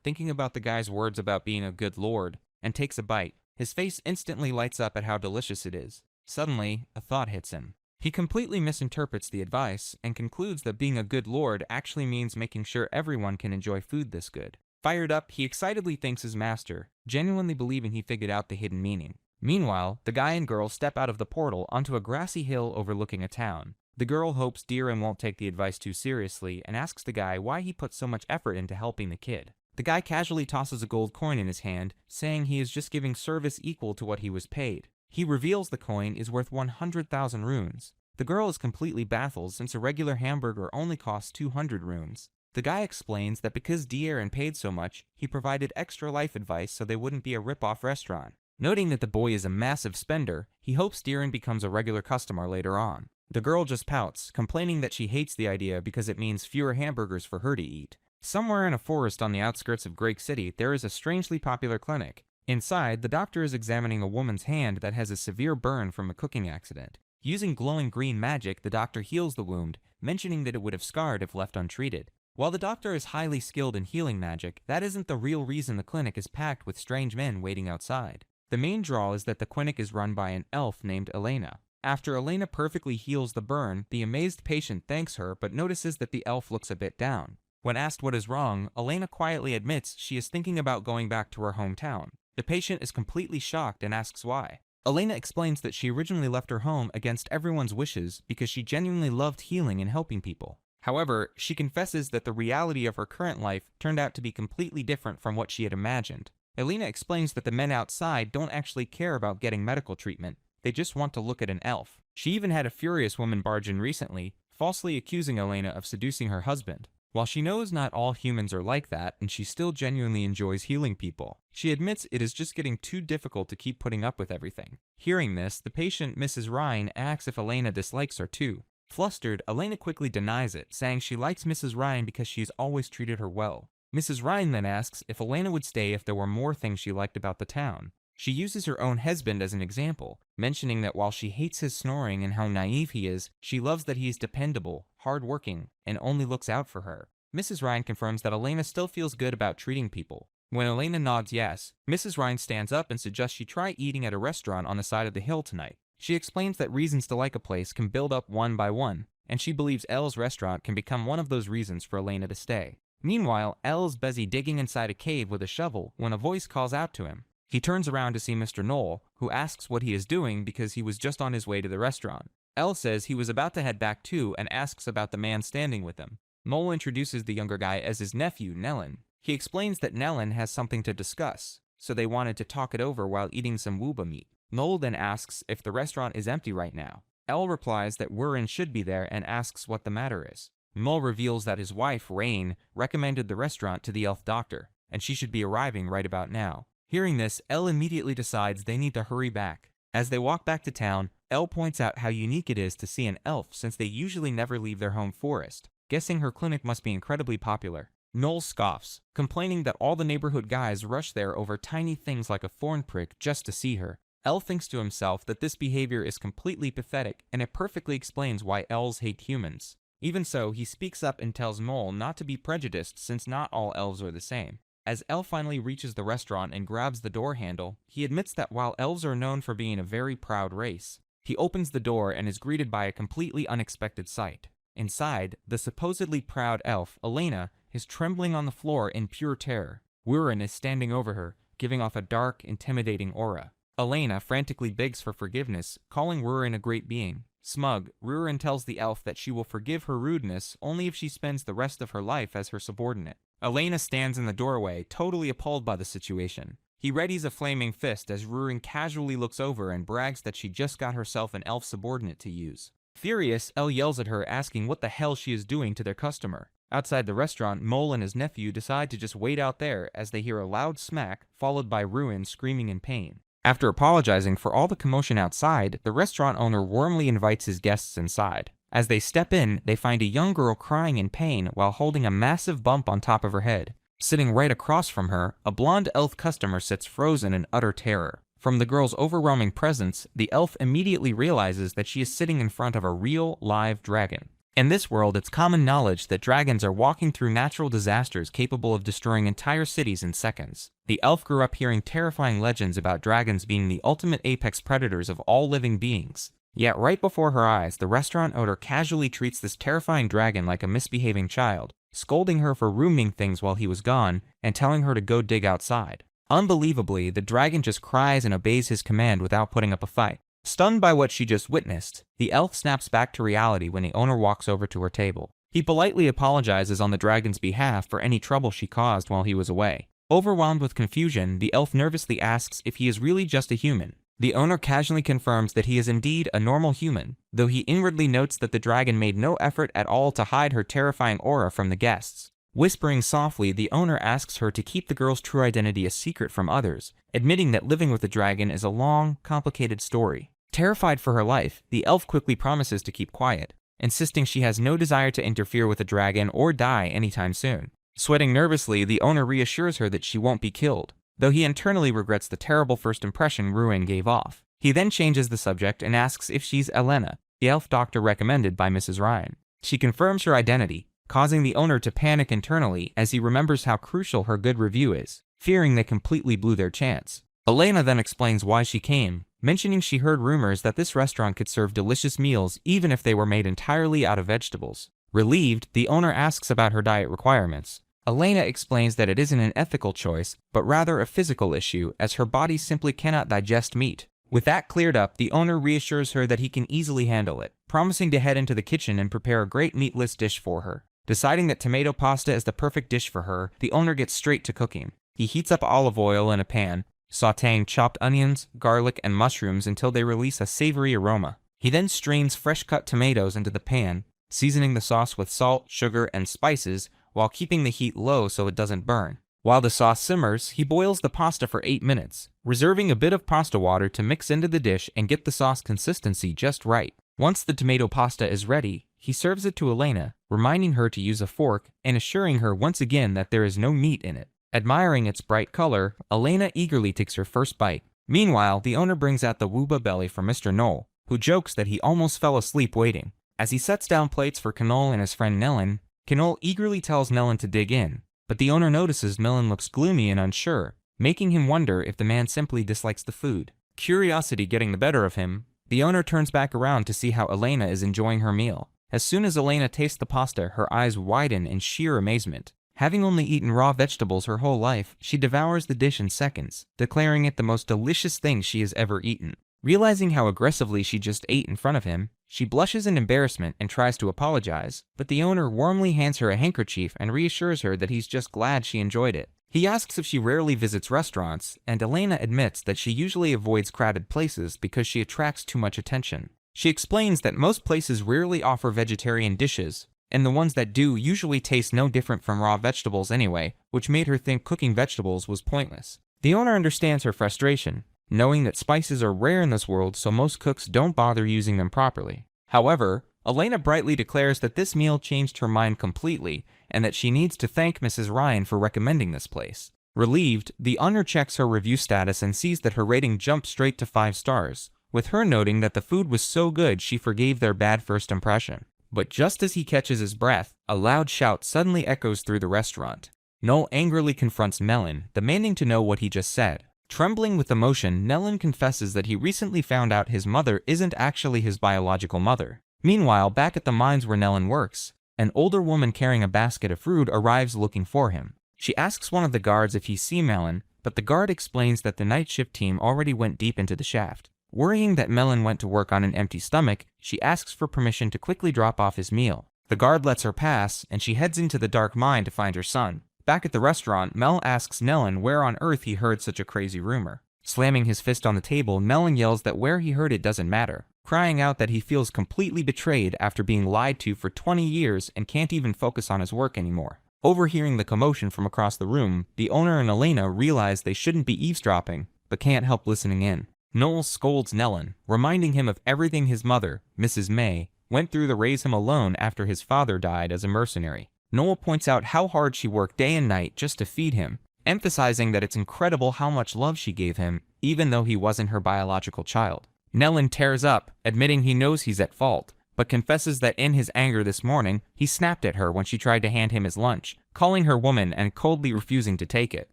thinking about the guy's words about being a good lord, and takes a bite. His face instantly lights up at how delicious it is. Suddenly, a thought hits him. He completely misinterprets the advice, and concludes that being a good lord actually means making sure everyone can enjoy food this good. Fired up, he excitedly thanks his master, genuinely believing he figured out the hidden meaning. Meanwhile, the guy and girl step out of the portal onto a grassy hill overlooking a town. The girl hopes Deering won't take the advice too seriously, and asks the guy why he put so much effort into helping the kid. The guy casually tosses a gold coin in his hand, saying he is just giving service equal to what he was paid. He reveals the coin is worth 100,000 runes. The girl is completely baffled since a regular hamburger only costs 200 runes. The guy explains that because Deering paid so much, he provided extra life advice so they wouldn't be a rip-off restaurant. Noting that the boy is a massive spender, he hopes Deering becomes a regular customer later on. The girl just pouts, complaining that she hates the idea because it means fewer hamburgers for her to eat. Somewhere in a forest on the outskirts of Great City, there is a strangely popular clinic. Inside, the doctor is examining a woman's hand that has a severe burn from a cooking accident. Using glowing green magic, the doctor heals the wound, mentioning that it would have scarred if left untreated. While the doctor is highly skilled in healing magic, that isn't the real reason the clinic is packed with strange men waiting outside. The main draw is that the clinic is run by an elf named Elena. After Elena perfectly heals the burn, the amazed patient thanks her but notices that the elf looks a bit down. When asked what is wrong, Elena quietly admits she is thinking about going back to her hometown. The patient is completely shocked and asks why. Elena explains that she originally left her home against everyone's wishes because she genuinely loved healing and helping people. However, she confesses that the reality of her current life turned out to be completely different from what she had imagined. Elena explains that the men outside don't actually care about getting medical treatment. They just want to look at an elf. She even had a furious woman barge in recently, falsely accusing Elena of seducing her husband. While she knows not all humans are like that, and she still genuinely enjoys healing people, she admits it is just getting too difficult to keep putting up with everything. Hearing this, the patient, Mrs. Ryan, asks if Elena dislikes her too. Flustered, Elena quickly denies it, saying she likes Mrs. Ryan because she's always treated her well. Mrs. Ryan then asks if Elena would stay if there were more things she liked about the town. She uses her own husband as an example, mentioning that while she hates his snoring and how naive he is, she loves that he is dependable, hardworking, and only looks out for her. Mrs. Ryan confirms that Elena still feels good about treating people. When Elena nods yes, Mrs. Ryan stands up and suggests she try eating at a restaurant on the side of the hill tonight. She explains that reasons to like a place can build up one by one, and she believes Elle's restaurant can become one of those reasons for Elena to stay. Meanwhile, Elle is busy digging inside a cave with a shovel when a voice calls out to him. He turns around to see Mr. Knoll, who asks what he is doing because he was just on his way to the restaurant. Elle says he was about to head back too and asks about the man standing with him. Knoll introduces the younger guy as his nephew, Nellen. He explains that Nellen has something to discuss, so they wanted to talk it over while eating some wooba meat. Knoll then asks if the restaurant is empty right now. Elle replies that Rurin should be there and asks what the matter is. Knoll reveals that his wife, Rain, recommended the restaurant to the elf doctor, and she should be arriving right about now. Hearing this, Elle immediately decides they need to hurry back. As they walk back to town, Elle points out how unique it is to see an elf since they usually never leave their home forest, guessing her clinic must be incredibly popular. Knoll scoffs, complaining that all the neighborhood guys rush there over tiny things like a thorn prick just to see her. Elle thinks to himself that this behavior is completely pathetic, and it perfectly explains why elves hate humans. Even so, he speaks up and tells Knoll not to be prejudiced since not all elves are the same. As Elle finally reaches the restaurant and grabs the door handle, he admits that while elves are known for being a very proud race, he opens the door and is greeted by a completely unexpected sight. Inside, the supposedly proud elf, Elena, is trembling on the floor in pure terror. Rurin is standing over her, giving off a dark, intimidating aura. Elena frantically begs for forgiveness, calling Rurin a great being. Smug, Rurin tells the elf that she will forgive her rudeness only if she spends the rest of her life as her subordinate. Elena stands in the doorway, totally appalled by the situation. He readies a flaming fist as Rurin casually looks over and brags that she just got herself an elf subordinate to use. Furious, Elle yells at her asking what the hell she is doing to their customer. Outside the restaurant, Mole and his nephew decide to just wait out there as they hear a loud smack, followed by Rurin screaming in pain. After apologizing for all the commotion outside, the restaurant owner warmly invites his guests inside. As they step in, they find a young girl crying in pain while holding a massive bump on top of her head. Sitting right across from her, a blonde elf customer sits frozen in utter terror. From the girl's overwhelming presence, the elf immediately realizes that she is sitting in front of a real, live dragon. In this world, it's common knowledge that dragons are walking through natural disasters capable of destroying entire cities in seconds. The elf grew up hearing terrifying legends about dragons being the ultimate apex predators of all living beings. Yet right before her eyes, the restaurant owner casually treats this terrifying dragon like a misbehaving child, scolding her for ruining things while he was gone and telling her to go dig outside. Unbelievably, the dragon just cries and obeys his command without putting up a fight. Stunned by what she just witnessed, the elf snaps back to reality when the owner walks over to her table. He politely apologizes on the dragon's behalf for any trouble she caused while he was away. Overwhelmed with confusion, the elf nervously asks if he is really just a human. The owner casually confirms that he is indeed a normal human, though he inwardly notes that the dragon made no effort at all to hide her terrifying aura from the guests. Whispering softly, the owner asks her to keep the girl's true identity a secret from others, admitting that living with the dragon is a long, complicated story. Terrified for her life, the elf quickly promises to keep quiet, insisting she has no desire to interfere with the dragon or die anytime soon. Sweating nervously, the owner reassures her that she won't be killed, though he internally regrets the terrible first impression Rurin gave off. He then changes the subject and asks if she's Elena, the elf doctor recommended by Mrs. Ryan. She confirms her identity, causing the owner to panic internally as he remembers how crucial her good review is, fearing they completely blew their chance. Elena then explains why she came, mentioning she heard rumors that this restaurant could serve delicious meals even if they were made entirely out of vegetables. Relieved, the owner asks about her diet requirements. Elena explains that it isn't an ethical choice, but rather a physical issue, as her body simply cannot digest meat. With that cleared up, the owner reassures her that he can easily handle it, promising to head into the kitchen and prepare a great meatless dish for her. Deciding that tomato pasta is the perfect dish for her, the owner gets straight to cooking. He heats up olive oil in a pan, sautéing chopped onions, garlic, and mushrooms until they release a savory aroma. He then strains fresh-cut tomatoes into the pan, seasoning the sauce with salt, sugar, and spices while keeping the heat low so it doesn't burn. While the sauce simmers, he boils the pasta for 8 minutes, reserving a bit of pasta water to mix into the dish and get the sauce consistency just right. Once the tomato pasta is ready, he serves it to Elena, reminding her to use a fork and assuring her once again that there is no meat in it. Admiring its bright color, Elena eagerly takes her first bite. Meanwhile, the owner brings out the wooba belly for Mr. Knoll, who jokes that he almost fell asleep waiting. As he sets down plates for Knoll and his friend Nellen, Knoll eagerly tells Nellen to dig in, but the owner notices Nellen looks gloomy and unsure, making him wonder if the man simply dislikes the food. Curiosity getting the better of him, the owner turns back around to see how Elena is enjoying her meal. As soon as Elena tastes the pasta, her eyes widen in sheer amazement. Having only eaten raw vegetables her whole life, she devours the dish in seconds, declaring it the most delicious thing she has ever eaten. Realizing how aggressively she just ate in front of him, she blushes in embarrassment and tries to apologize, but the owner warmly hands her a handkerchief and reassures her that he's just glad she enjoyed it. He asks if she rarely visits restaurants, and Elena admits that she usually avoids crowded places because she attracts too much attention. She explains that most places rarely offer vegetarian dishes, and the ones that do usually taste no different from raw vegetables anyway, which made her think cooking vegetables was pointless. The owner understands her frustration, knowing that spices are rare in this world, so most cooks don't bother using them properly. However, Elena brightly declares that this meal changed her mind completely, and that she needs to thank Mrs. Ryan for recommending this place. Relieved, the owner checks her review status and sees that her rating jumped straight to 5 stars, with her noting that the food was so good she forgave their bad first impression. But just as he catches his breath, a loud shout suddenly echoes through the restaurant. Noel angrily confronts Nellen, demanding to know what he just said. Trembling with emotion, Nellen confesses that he recently found out his mother isn't actually his biological mother. Meanwhile, back at the mines where Nellen works, an older woman carrying a basket of fruit arrives looking for him. She asks one of the guards if he's seen Nellen, but the guard explains that the night shift team already went deep into the shaft. Worrying that Nellen went to work on an empty stomach, she asks for permission to quickly drop off his meal. The guard lets her pass, and she heads into the dark mine to find her son. Back at the restaurant, Mel asks Nellen where on earth he heard such a crazy rumor. Slamming his fist on the table, Nellen yells that where he heard it doesn't matter. crying out that he feels completely betrayed after being lied to for 20 years and can't even focus on his work anymore. Overhearing the commotion from across the room, the owner and Elena realize they shouldn't be eavesdropping, but can't help listening in. Noel scolds Nellen, reminding him of everything his mother, Mrs. May, went through to raise him alone after his father died as a mercenary. Noel points out how hard she worked day and night just to feed him, emphasizing that it's incredible how much love she gave him, even though he wasn't her biological child. Nellen tears up, admitting he knows he's at fault, but confesses that in his anger this morning, he snapped at her when she tried to hand him his lunch, calling her woman and coldly refusing to take it.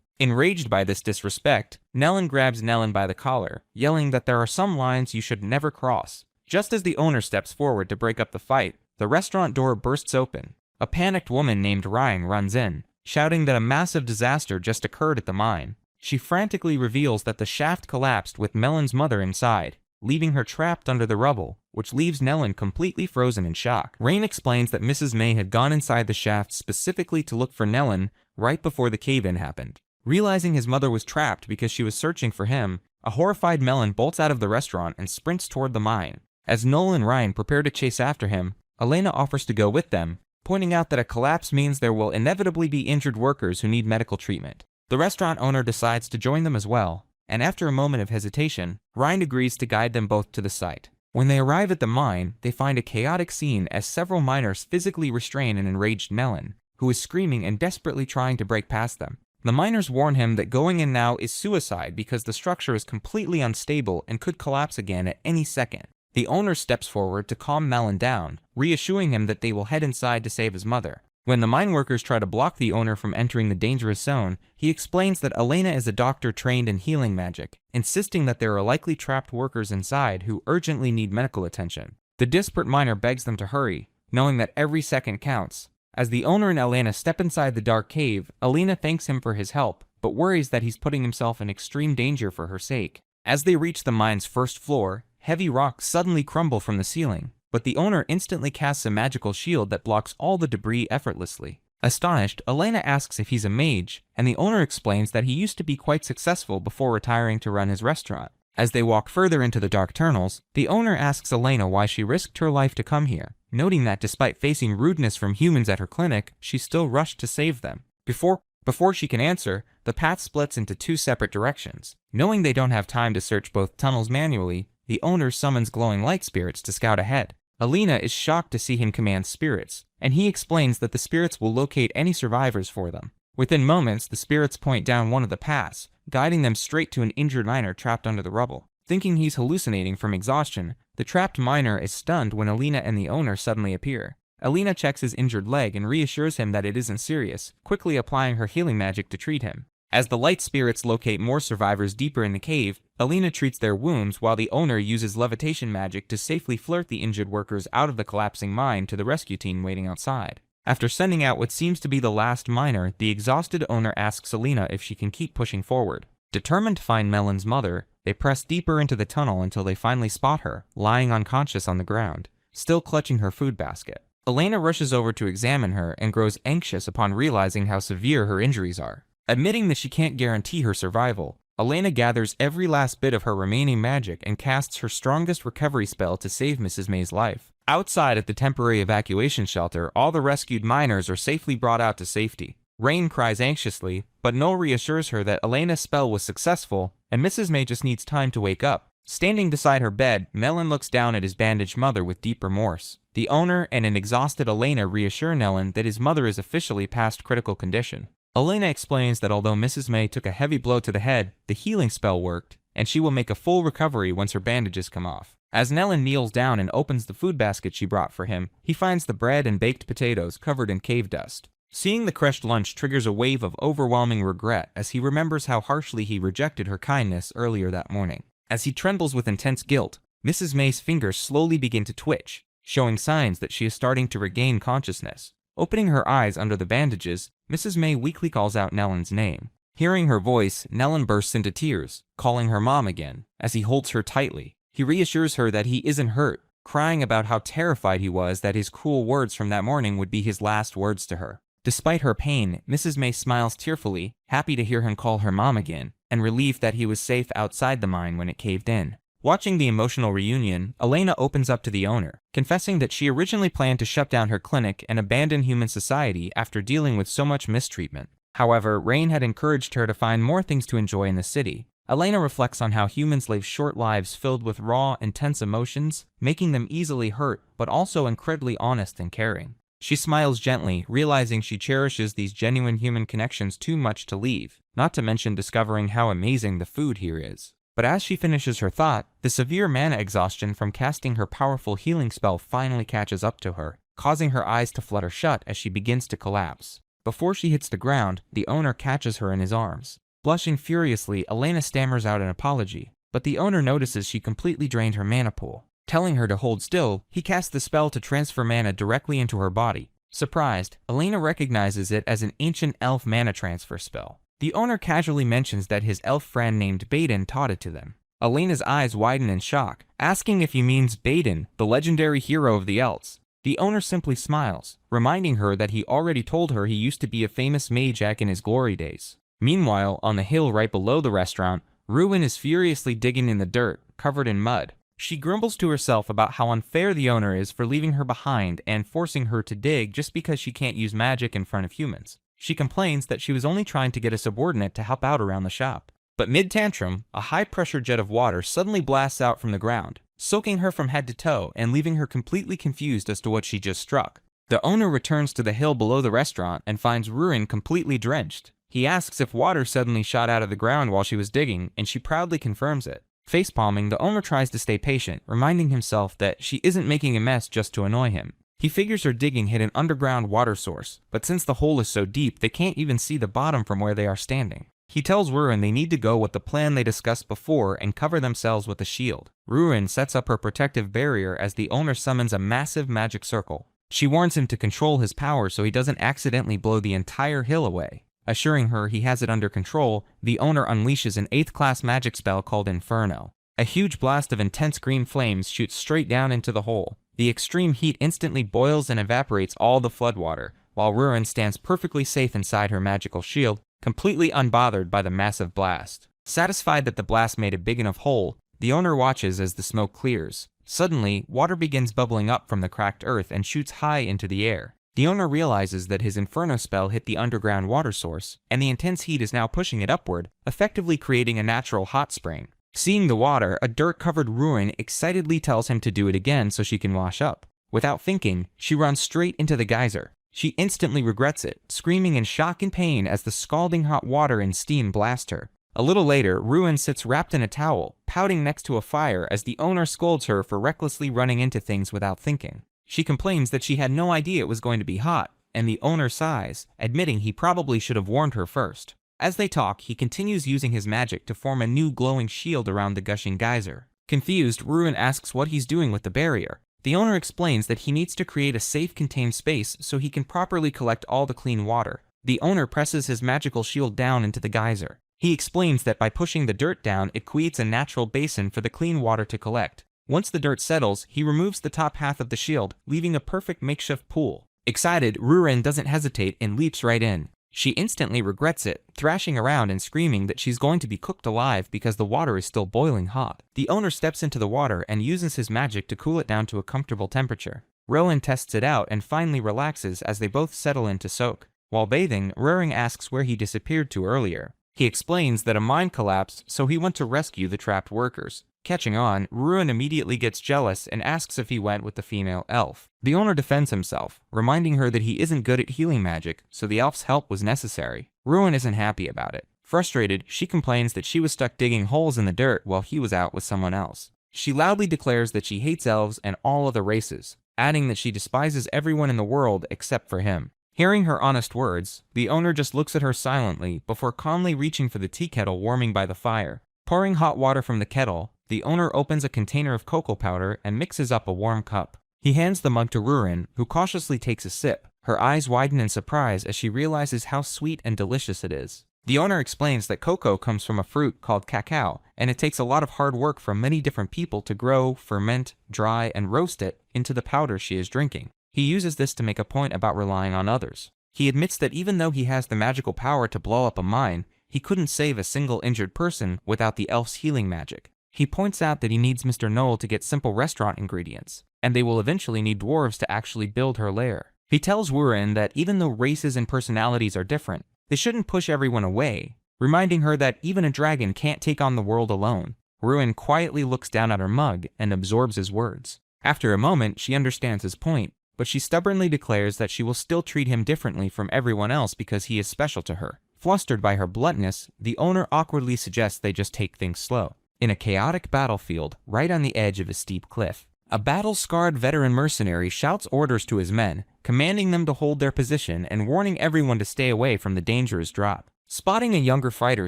Enraged by this disrespect, Nellen grabs Nellen by the collar, yelling that there are some lines you should never cross. Just as the owner steps forward to break up the fight, the restaurant door bursts open. A panicked woman named Rurin runs in, shouting that a massive disaster just occurred at the mine. She frantically reveals that the shaft collapsed with Melon's mother inside, leaving her trapped under the rubble, which leaves Nellen completely frozen in shock. Rain explains that Mrs. May had gone inside the shaft specifically to look for Nellen right before the cave-in happened. Realizing his mother was trapped because she was searching for him, a horrified Melon bolts out of the restaurant and sprints toward the mine. As Noel and Ryan prepare to chase after him, Elena offers to go with them, pointing out that a collapse means there will inevitably be injured workers who need medical treatment. The restaurant owner decides to join them as well, and after a moment of hesitation, Ryan agrees to guide them both to the site. When they arrive at the mine, they find a chaotic scene as several miners physically restrain an enraged Melon, who is screaming and desperately trying to break past them. The miners warn him that going in now is suicide because the structure is completely unstable and could collapse again at any second. The owner steps forward to calm Melon down, reassuring him that they will head inside to save his mother. When the mine workers try to block the owner from entering the dangerous zone, he explains that Elena is a doctor trained in healing magic, insisting that there are likely trapped workers inside who urgently need medical attention. The desperate miner begs them to hurry, knowing that every second counts. As the owner and Elena step inside the dark cave, Elena thanks him for his help, but worries that he's putting himself in extreme danger for her sake. As they reach the mine's first floor, heavy rocks suddenly crumble from the ceiling, but the owner instantly casts a magical shield that blocks all the debris effortlessly. Astonished, Elena asks if he's a mage, and the owner explains that he used to be quite successful before retiring to run his restaurant. As they walk further into the dark tunnels, the owner asks Elena why she risked her life to come here, noting that despite facing rudeness from humans at her clinic, she still rushed to save them. Before she can answer, the path splits into two separate directions. Knowing they don't have time to search both tunnels manually, the owner summons glowing light spirits to scout ahead. Elena is shocked to see him command spirits, and he explains that the spirits will locate any survivors for them. Within moments, the spirits point down one of the paths, guiding them straight to an injured miner trapped under the rubble. Thinking he's hallucinating from exhaustion, the trapped miner is stunned when Elena and the owner suddenly appear. Elena checks his injured leg and reassures him that it isn't serious, quickly applying her healing magic to treat him. As the light spirits locate more survivors deeper in the cave, Elena treats their wounds while the owner uses levitation magic to safely flirt the injured workers out of the collapsing mine to the rescue team waiting outside. After sending out what seems to be the last miner, the exhausted owner asks Elena if she can keep pushing forward. Determined to find Melon's mother, they press deeper into the tunnel until they finally spot her, lying unconscious on the ground, still clutching her food basket. Elena rushes over to examine her and grows anxious upon realizing how severe her injuries are. Admitting that she can't guarantee her survival, Elena gathers every last bit of her remaining magic and casts her strongest recovery spell to save Mrs. May's life. Outside at the temporary evacuation shelter, all the rescued miners are safely brought out to safety. Rain cries anxiously, but Noel reassures her that Elena's spell was successful, and Mrs. May just needs time to wake up. Standing beside her bed, Melon looks down at his bandaged mother with deep remorse. The owner and an exhausted Elena reassure Nellen that his mother is officially past critical condition. Elena explains that although Mrs. May took a heavy blow to the head, the healing spell worked, and she will make a full recovery once her bandages come off. As Nellen kneels down and opens the food basket she brought for him, he finds the bread and baked potatoes covered in cave dust. Seeing the crushed lunch triggers a wave of overwhelming regret as he remembers how harshly he rejected her kindness earlier that morning. As he trembles with intense guilt, Mrs. May's fingers slowly begin to twitch, showing signs that she is starting to regain consciousness. Opening her eyes under the bandages, Mrs. May weakly calls out Nellen's name. Hearing her voice, Nellen bursts into tears, calling her mom again. As he holds her tightly, he reassures her that he isn't hurt, crying about how terrified he was that his cruel words from that morning would be his last words to her. Despite her pain, Mrs. May smiles tearfully, happy to hear him call her mom again, and relieved that he was safe outside the mine when it caved in. Watching the emotional reunion, Elena opens up to the owner, confessing that she originally planned to shut down her clinic and abandon human society after dealing with so much mistreatment. However, Rain had encouraged her to find more things to enjoy in the city. Elena reflects on how humans live short lives filled with raw, intense emotions, making them easily hurt, but also incredibly honest and caring. She smiles gently, realizing she cherishes these genuine human connections too much to leave, not to mention discovering how amazing the food here is. But as she finishes her thought, the severe mana exhaustion from casting her powerful healing spell finally catches up to her, causing her eyes to flutter shut as she begins to collapse. Before she hits the ground, the owner catches her in his arms. Blushing furiously, Elena stammers out an apology, but the owner notices she completely drained her mana pool. Telling her to hold still, he casts the spell to transfer mana directly into her body. Surprised, Elena recognizes it as an ancient elf mana transfer spell. The owner casually mentions that his elf friend named Baden taught it to them. Elena's eyes widen in shock, asking if he means Baden, the legendary hero of the elves. The owner simply smiles, reminding her that he already told her he used to be a famous mage in his glory days. Meanwhile, on the hill right below the restaurant, Rurin is furiously digging in the dirt, covered in mud. She grumbles to herself about how unfair the owner is for leaving her behind and forcing her to dig just because she can't use magic in front of humans. She complains that she was only trying to get a subordinate to help out around the shop. But mid-tantrum, a high-pressure jet of water suddenly blasts out from the ground, soaking her from head to toe and leaving her completely confused as to what she just struck. The owner returns to the hill below the restaurant and finds Rurin completely drenched. He asks if water suddenly shot out of the ground while she was digging, and she proudly confirms it. Facepalming, the owner tries to stay patient, reminding himself that she isn't making a mess just to annoy him. He figures her digging hit an underground water source, but since the hole is so deep, they can't even see the bottom from where they are standing. He tells Rurin they need to go with the plan they discussed before and cover themselves with a shield. Rurin sets up her protective barrier as the owner summons a massive magic circle. She warns him to control his power so he doesn't accidentally blow the entire hill away. Assuring her he has it under control, the owner unleashes an 8th class magic spell called Inferno. A huge blast of intense green flames shoots straight down into the hole. The extreme heat instantly boils and evaporates all the floodwater, while Rurin stands perfectly safe inside her magical shield, completely unbothered by the massive blast. Satisfied that the blast made a big enough hole, the owner watches as the smoke clears. Suddenly, water begins bubbling up from the cracked earth and shoots high into the air. The owner realizes that his Inferno spell hit the underground water source, and the intense heat is now pushing it upward, effectively creating a natural hot spring. Seeing the water, a dirt-covered Rurin excitedly tells him to do it again so she can wash up. Without thinking, she runs straight into the geyser. She instantly regrets it, screaming in shock and pain as the scalding hot water and steam blast her. A little later, Rurin sits wrapped in a towel, pouting next to a fire as the owner scolds her for recklessly running into things without thinking. She complains that she had no idea it was going to be hot, and the owner sighs, admitting he probably should have warned her first. As they talk, he continues using his magic to form a new glowing shield around the gushing geyser. Confused, Rurin asks what he's doing with the barrier. The owner explains that he needs to create a safe contained space so he can properly collect all the clean water. The owner presses his magical shield down into the geyser. He explains that by pushing the dirt down, it creates a natural basin for the clean water to collect. Once the dirt settles, he removes the top half of the shield, leaving a perfect makeshift pool. Excited, Rurin doesn't hesitate and leaps right in. She instantly regrets it, thrashing around and screaming that she's going to be cooked alive because the water is still boiling hot. The owner steps into the water and uses his magic to cool it down to a comfortable temperature. Rowan tests it out and finally relaxes as they both settle in to soak. While bathing, Rurin asks where he disappeared to earlier. He explains that a mine collapsed, so he went to rescue the trapped workers. Catching on, Rurin immediately gets jealous and asks if he went with the female elf. The owner defends himself, reminding her that he isn't good at healing magic, so the elf's help was necessary. Rurin isn't happy about it. Frustrated, she complains that she was stuck digging holes in the dirt while he was out with someone else. She loudly declares that she hates elves and all other races, adding that she despises everyone in the world except for him. Hearing her honest words, the owner just looks at her silently before calmly reaching for the tea kettle warming by the fire. Pouring hot water from the kettle, the owner opens a container of cocoa powder and mixes up a warm cup. He hands the mug to Rurin, who cautiously takes a sip. Her eyes widen in surprise as she realizes how sweet and delicious it is. The owner explains that cocoa comes from a fruit called cacao, and it takes a lot of hard work from many different people to grow, ferment, dry, and roast it into the powder she is drinking. He uses this to make a point about relying on others. He admits that even though he has the magical power to blow up a mine, he couldn't save a single injured person without the elf's healing magic. He points out that he needs Mr. Knoll to get simple restaurant ingredients, and they will eventually need dwarves to actually build her lair. He tells Rurin that even though races and personalities are different, they shouldn't push everyone away, reminding her that even a dragon can't take on the world alone. Rurin quietly looks down at her mug and absorbs his words. After a moment, she understands his point, but she stubbornly declares that she will still treat him differently from everyone else because he is special to her. Flustered by her bluntness, the owner awkwardly suggests they just take things slow. In a chaotic battlefield, right on the edge of a steep cliff, a battle-scarred veteran mercenary shouts orders to his men, commanding them to hold their position and warning everyone to stay away from the dangerous drop. Spotting a younger fighter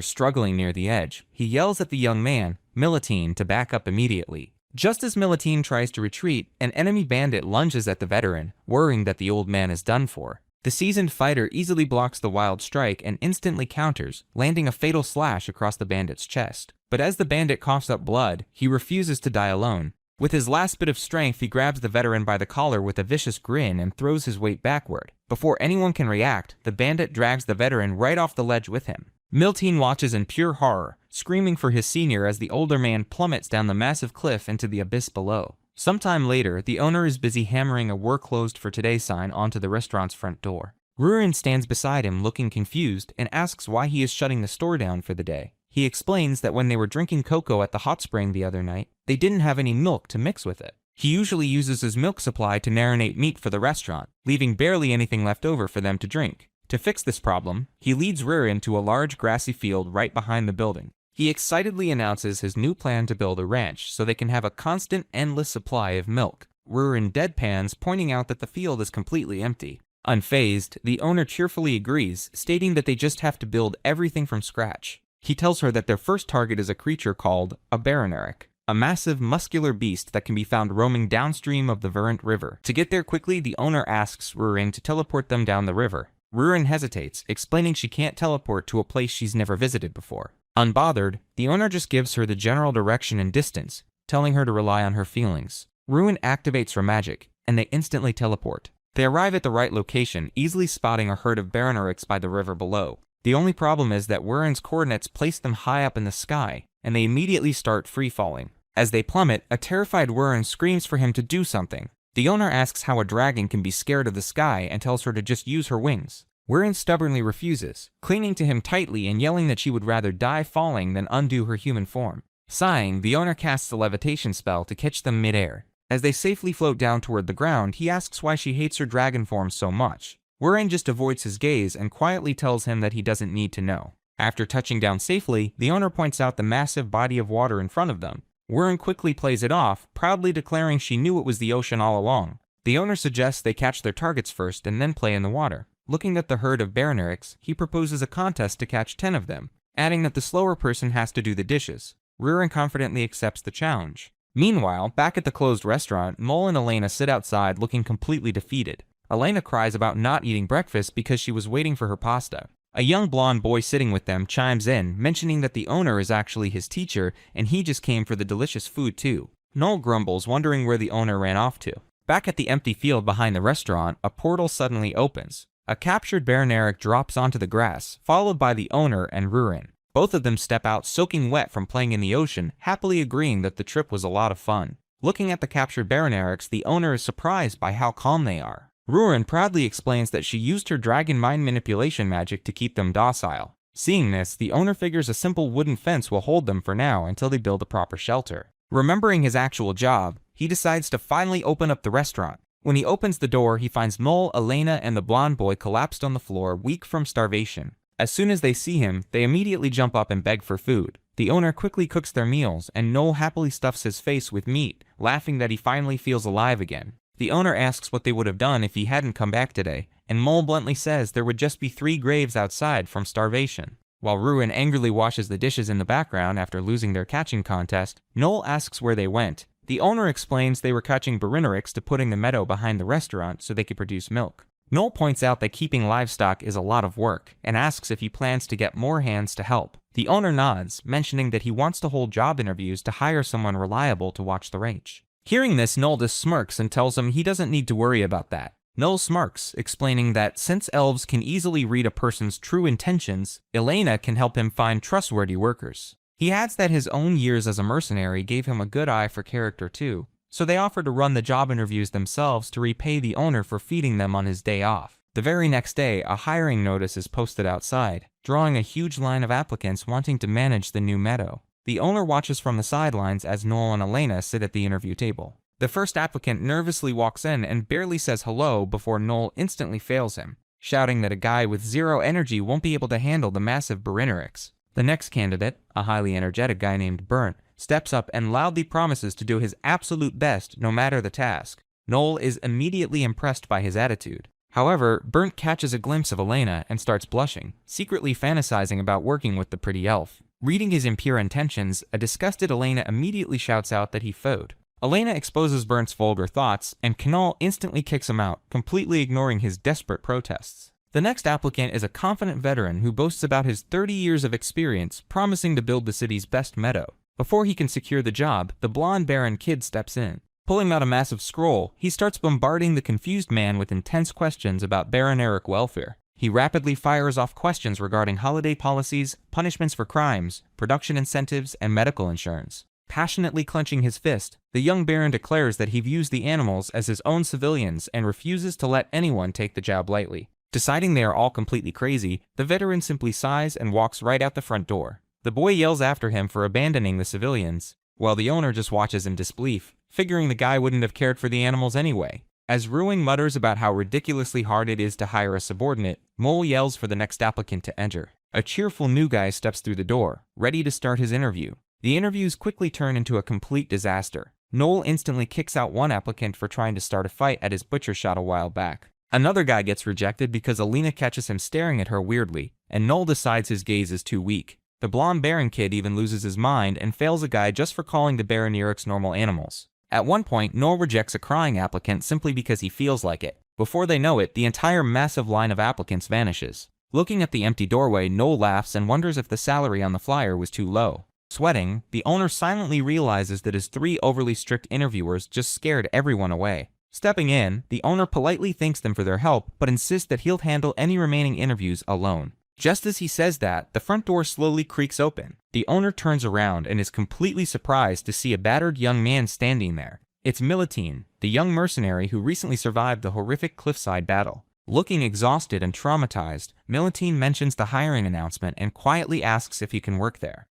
struggling near the edge, he yells at the young man, Militine, to back up immediately. Just as Militine tries to retreat, an enemy bandit lunges at the veteran, worrying that the old man is done for. The seasoned fighter easily blocks the wild strike and instantly counters, landing a fatal slash across the bandit's chest. But as the bandit coughs up blood, he refuses to die alone. With his last bit of strength, he grabs the veteran by the collar with a vicious grin and throws his weight backward. Before anyone can react, the bandit drags the veteran right off the ledge with him. Miltine watches in pure horror, screaming for his senior as the older man plummets down the massive cliff into the abyss below. Sometime later, the owner is busy hammering a "We're closed for today" sign onto the restaurant's front door. Rurin stands beside him looking confused and asks why he is shutting the store down for the day. He explains that when they were drinking cocoa at the hot spring the other night, they didn't have any milk to mix with it. He usually uses his milk supply to marinate meat for the restaurant, leaving barely anything left over for them to drink. To fix this problem, he leads Rurin to a large grassy field right behind the building. He excitedly announces his new plan to build a ranch so they can have a constant, endless supply of milk. Rurin deadpans, pointing out that the field is completely empty. Unfazed, the owner cheerfully agrees, stating that they just have to build everything from scratch. He tells her that their first target is a creature called a Baroneric, a massive, muscular beast that can be found roaming downstream of the Verant River. To get there quickly, the owner asks Rurin to teleport them down the river. Rurin hesitates, explaining she can't teleport to a place she's never visited before. Unbothered, the owner just gives her the general direction and distance, telling her to rely on her feelings. Rurin activates her magic, and they instantly teleport. They arrive at the right location, easily spotting a herd of Baronerics by the river below. The only problem is that Rurin's coordinates place them high up in the sky, and they immediately start free-falling. As they plummet, a terrified Rurin screams for him to do something. The owner asks how a dragon can be scared of the sky and tells her to just use her wings. Rurin stubbornly refuses, clinging to him tightly and yelling that she would rather die falling than undo her human form. Sighing, the owner casts a levitation spell to catch them mid-air. As they safely float down toward the ground, he asks why she hates her dragon form so much. Rurin just avoids his gaze and quietly tells him that he doesn't need to know. After touching down safely, the owner points out the massive body of water in front of them. Rurin quickly plays it off, proudly declaring she knew it was the ocean all along. The owner suggests they catch their targets first and then play in the water. Looking at the herd of Baronerics, he proposes a contest to catch 10 of them, adding that the slower person has to do the dishes. Rurin confidently accepts the challenge. Meanwhile, back at the closed restaurant, Mole and Elena sit outside looking completely defeated. Elena cries about not eating breakfast because she was waiting for her pasta. A young blonde boy sitting with them chimes in, mentioning that the owner is actually his teacher and he just came for the delicious food too. Noel grumbles, wondering where the owner ran off to. Back at the empty field behind the restaurant, a portal suddenly opens. A captured Baroneric drops onto the grass, followed by the owner and Rurin. Both of them step out soaking wet from playing in the ocean, happily agreeing that the trip was a lot of fun. Looking at the captured Baronerics, the owner is surprised by how calm they are. Rurin proudly explains that she used her dragon mind manipulation magic to keep them docile. Seeing this, the owner figures a simple wooden fence will hold them for now until they build a proper shelter. Remembering his actual job, he decides to finally open up the restaurant. When he opens the door, he finds Mole, Elena, and the blonde boy collapsed on the floor, weak from starvation. As soon as they see him, they immediately jump up and beg for food. The owner quickly cooks their meals, and Noel happily stuffs his face with meat, laughing that he finally feels alive again. The owner asks what they would have done if he hadn't come back today, and Mole bluntly says there would just be 3 graves outside from starvation. While Rurin angrily washes the dishes in the background after losing their catching contest, Noel asks where they went. The owner explains they were catching Baronerics to put in the meadow behind the restaurant so they could produce milk. Noel points out that keeping livestock is a lot of work, and asks if he plans to get more hands to help. The owner nods, mentioning that he wants to hold job interviews to hire someone reliable to watch the ranch. Hearing this, Noel just smirks and tells him he doesn't need to worry about that. Noel smirks, explaining that since elves can easily read a person's true intentions, Elena can help him find trustworthy workers. He adds that his own years as a mercenary gave him a good eye for character too, so they offer to run the job interviews themselves to repay the owner for feeding them on his day off. The very next day, a hiring notice is posted outside, drawing a huge line of applicants wanting to manage the new meadow. The owner watches from the sidelines as Noel and Elena sit at the interview table. The first applicant nervously walks in and barely says hello before Noel instantly fails him, shouting that a guy with zero energy won't be able to handle the massive Barinerics. The next candidate, a highly energetic guy named Burnt, steps up and loudly promises to do his absolute best no matter the task. Noel is immediately impressed by his attitude. However, Burnt catches a glimpse of Elena and starts blushing, secretly fantasizing about working with the pretty elf. Reading his impure intentions, a disgusted Elena immediately shouts out that he foed. Elena exposes Burnt's vulgar thoughts, and Knoll instantly kicks him out, completely ignoring his desperate protests. The next applicant is a confident veteran who boasts about his 30 years of experience, promising to build the city's best meadow. Before he can secure the job, the blonde Baron kid steps in. Pulling out a massive scroll, he starts bombarding the confused man with intense questions about Baroneric welfare. He rapidly fires off questions regarding holiday policies, punishments for crimes, production incentives, and medical insurance. Passionately clenching his fist, the young Baron declares that he views the animals as his own civilians and refuses to let anyone take the job lightly. Deciding they are all completely crazy, the veteran simply sighs and walks right out the front door. The boy yells after him for abandoning the civilians, while the owner just watches in disbelief, figuring the guy wouldn't have cared for the animals anyway. As Ruin mutters about how ridiculously hard it is to hire a subordinate, Mole yells for the next applicant to enter. A cheerful new guy steps through the door, ready to start his interview. The interviews quickly turn into a complete disaster. Noel instantly kicks out one applicant for trying to start a fight at his butcher shop a while back. Another guy gets rejected because Alina catches him staring at her weirdly, and Noel decides his gaze is too weak. The blonde Baron kid even loses his mind and fails a guy just for calling the Baronerics normal animals. At one point, Noel rejects a crying applicant simply because he feels like it. Before they know it, the entire massive line of applicants vanishes. Looking at the empty doorway, Noel laughs and wonders if the salary on the flyer was too low. Sweating, the owner silently realizes that his 3 overly strict interviewers just scared everyone away. Stepping in, the owner politely thanks them for their help, but insists that he'll handle any remaining interviews alone. Just as he says that, the front door slowly creaks open. The owner turns around and is completely surprised to see a battered young man standing there. It's Militine, the young mercenary who recently survived the horrific cliffside battle. Looking exhausted and traumatized, Militine mentions the hiring announcement and quietly asks if he can work there.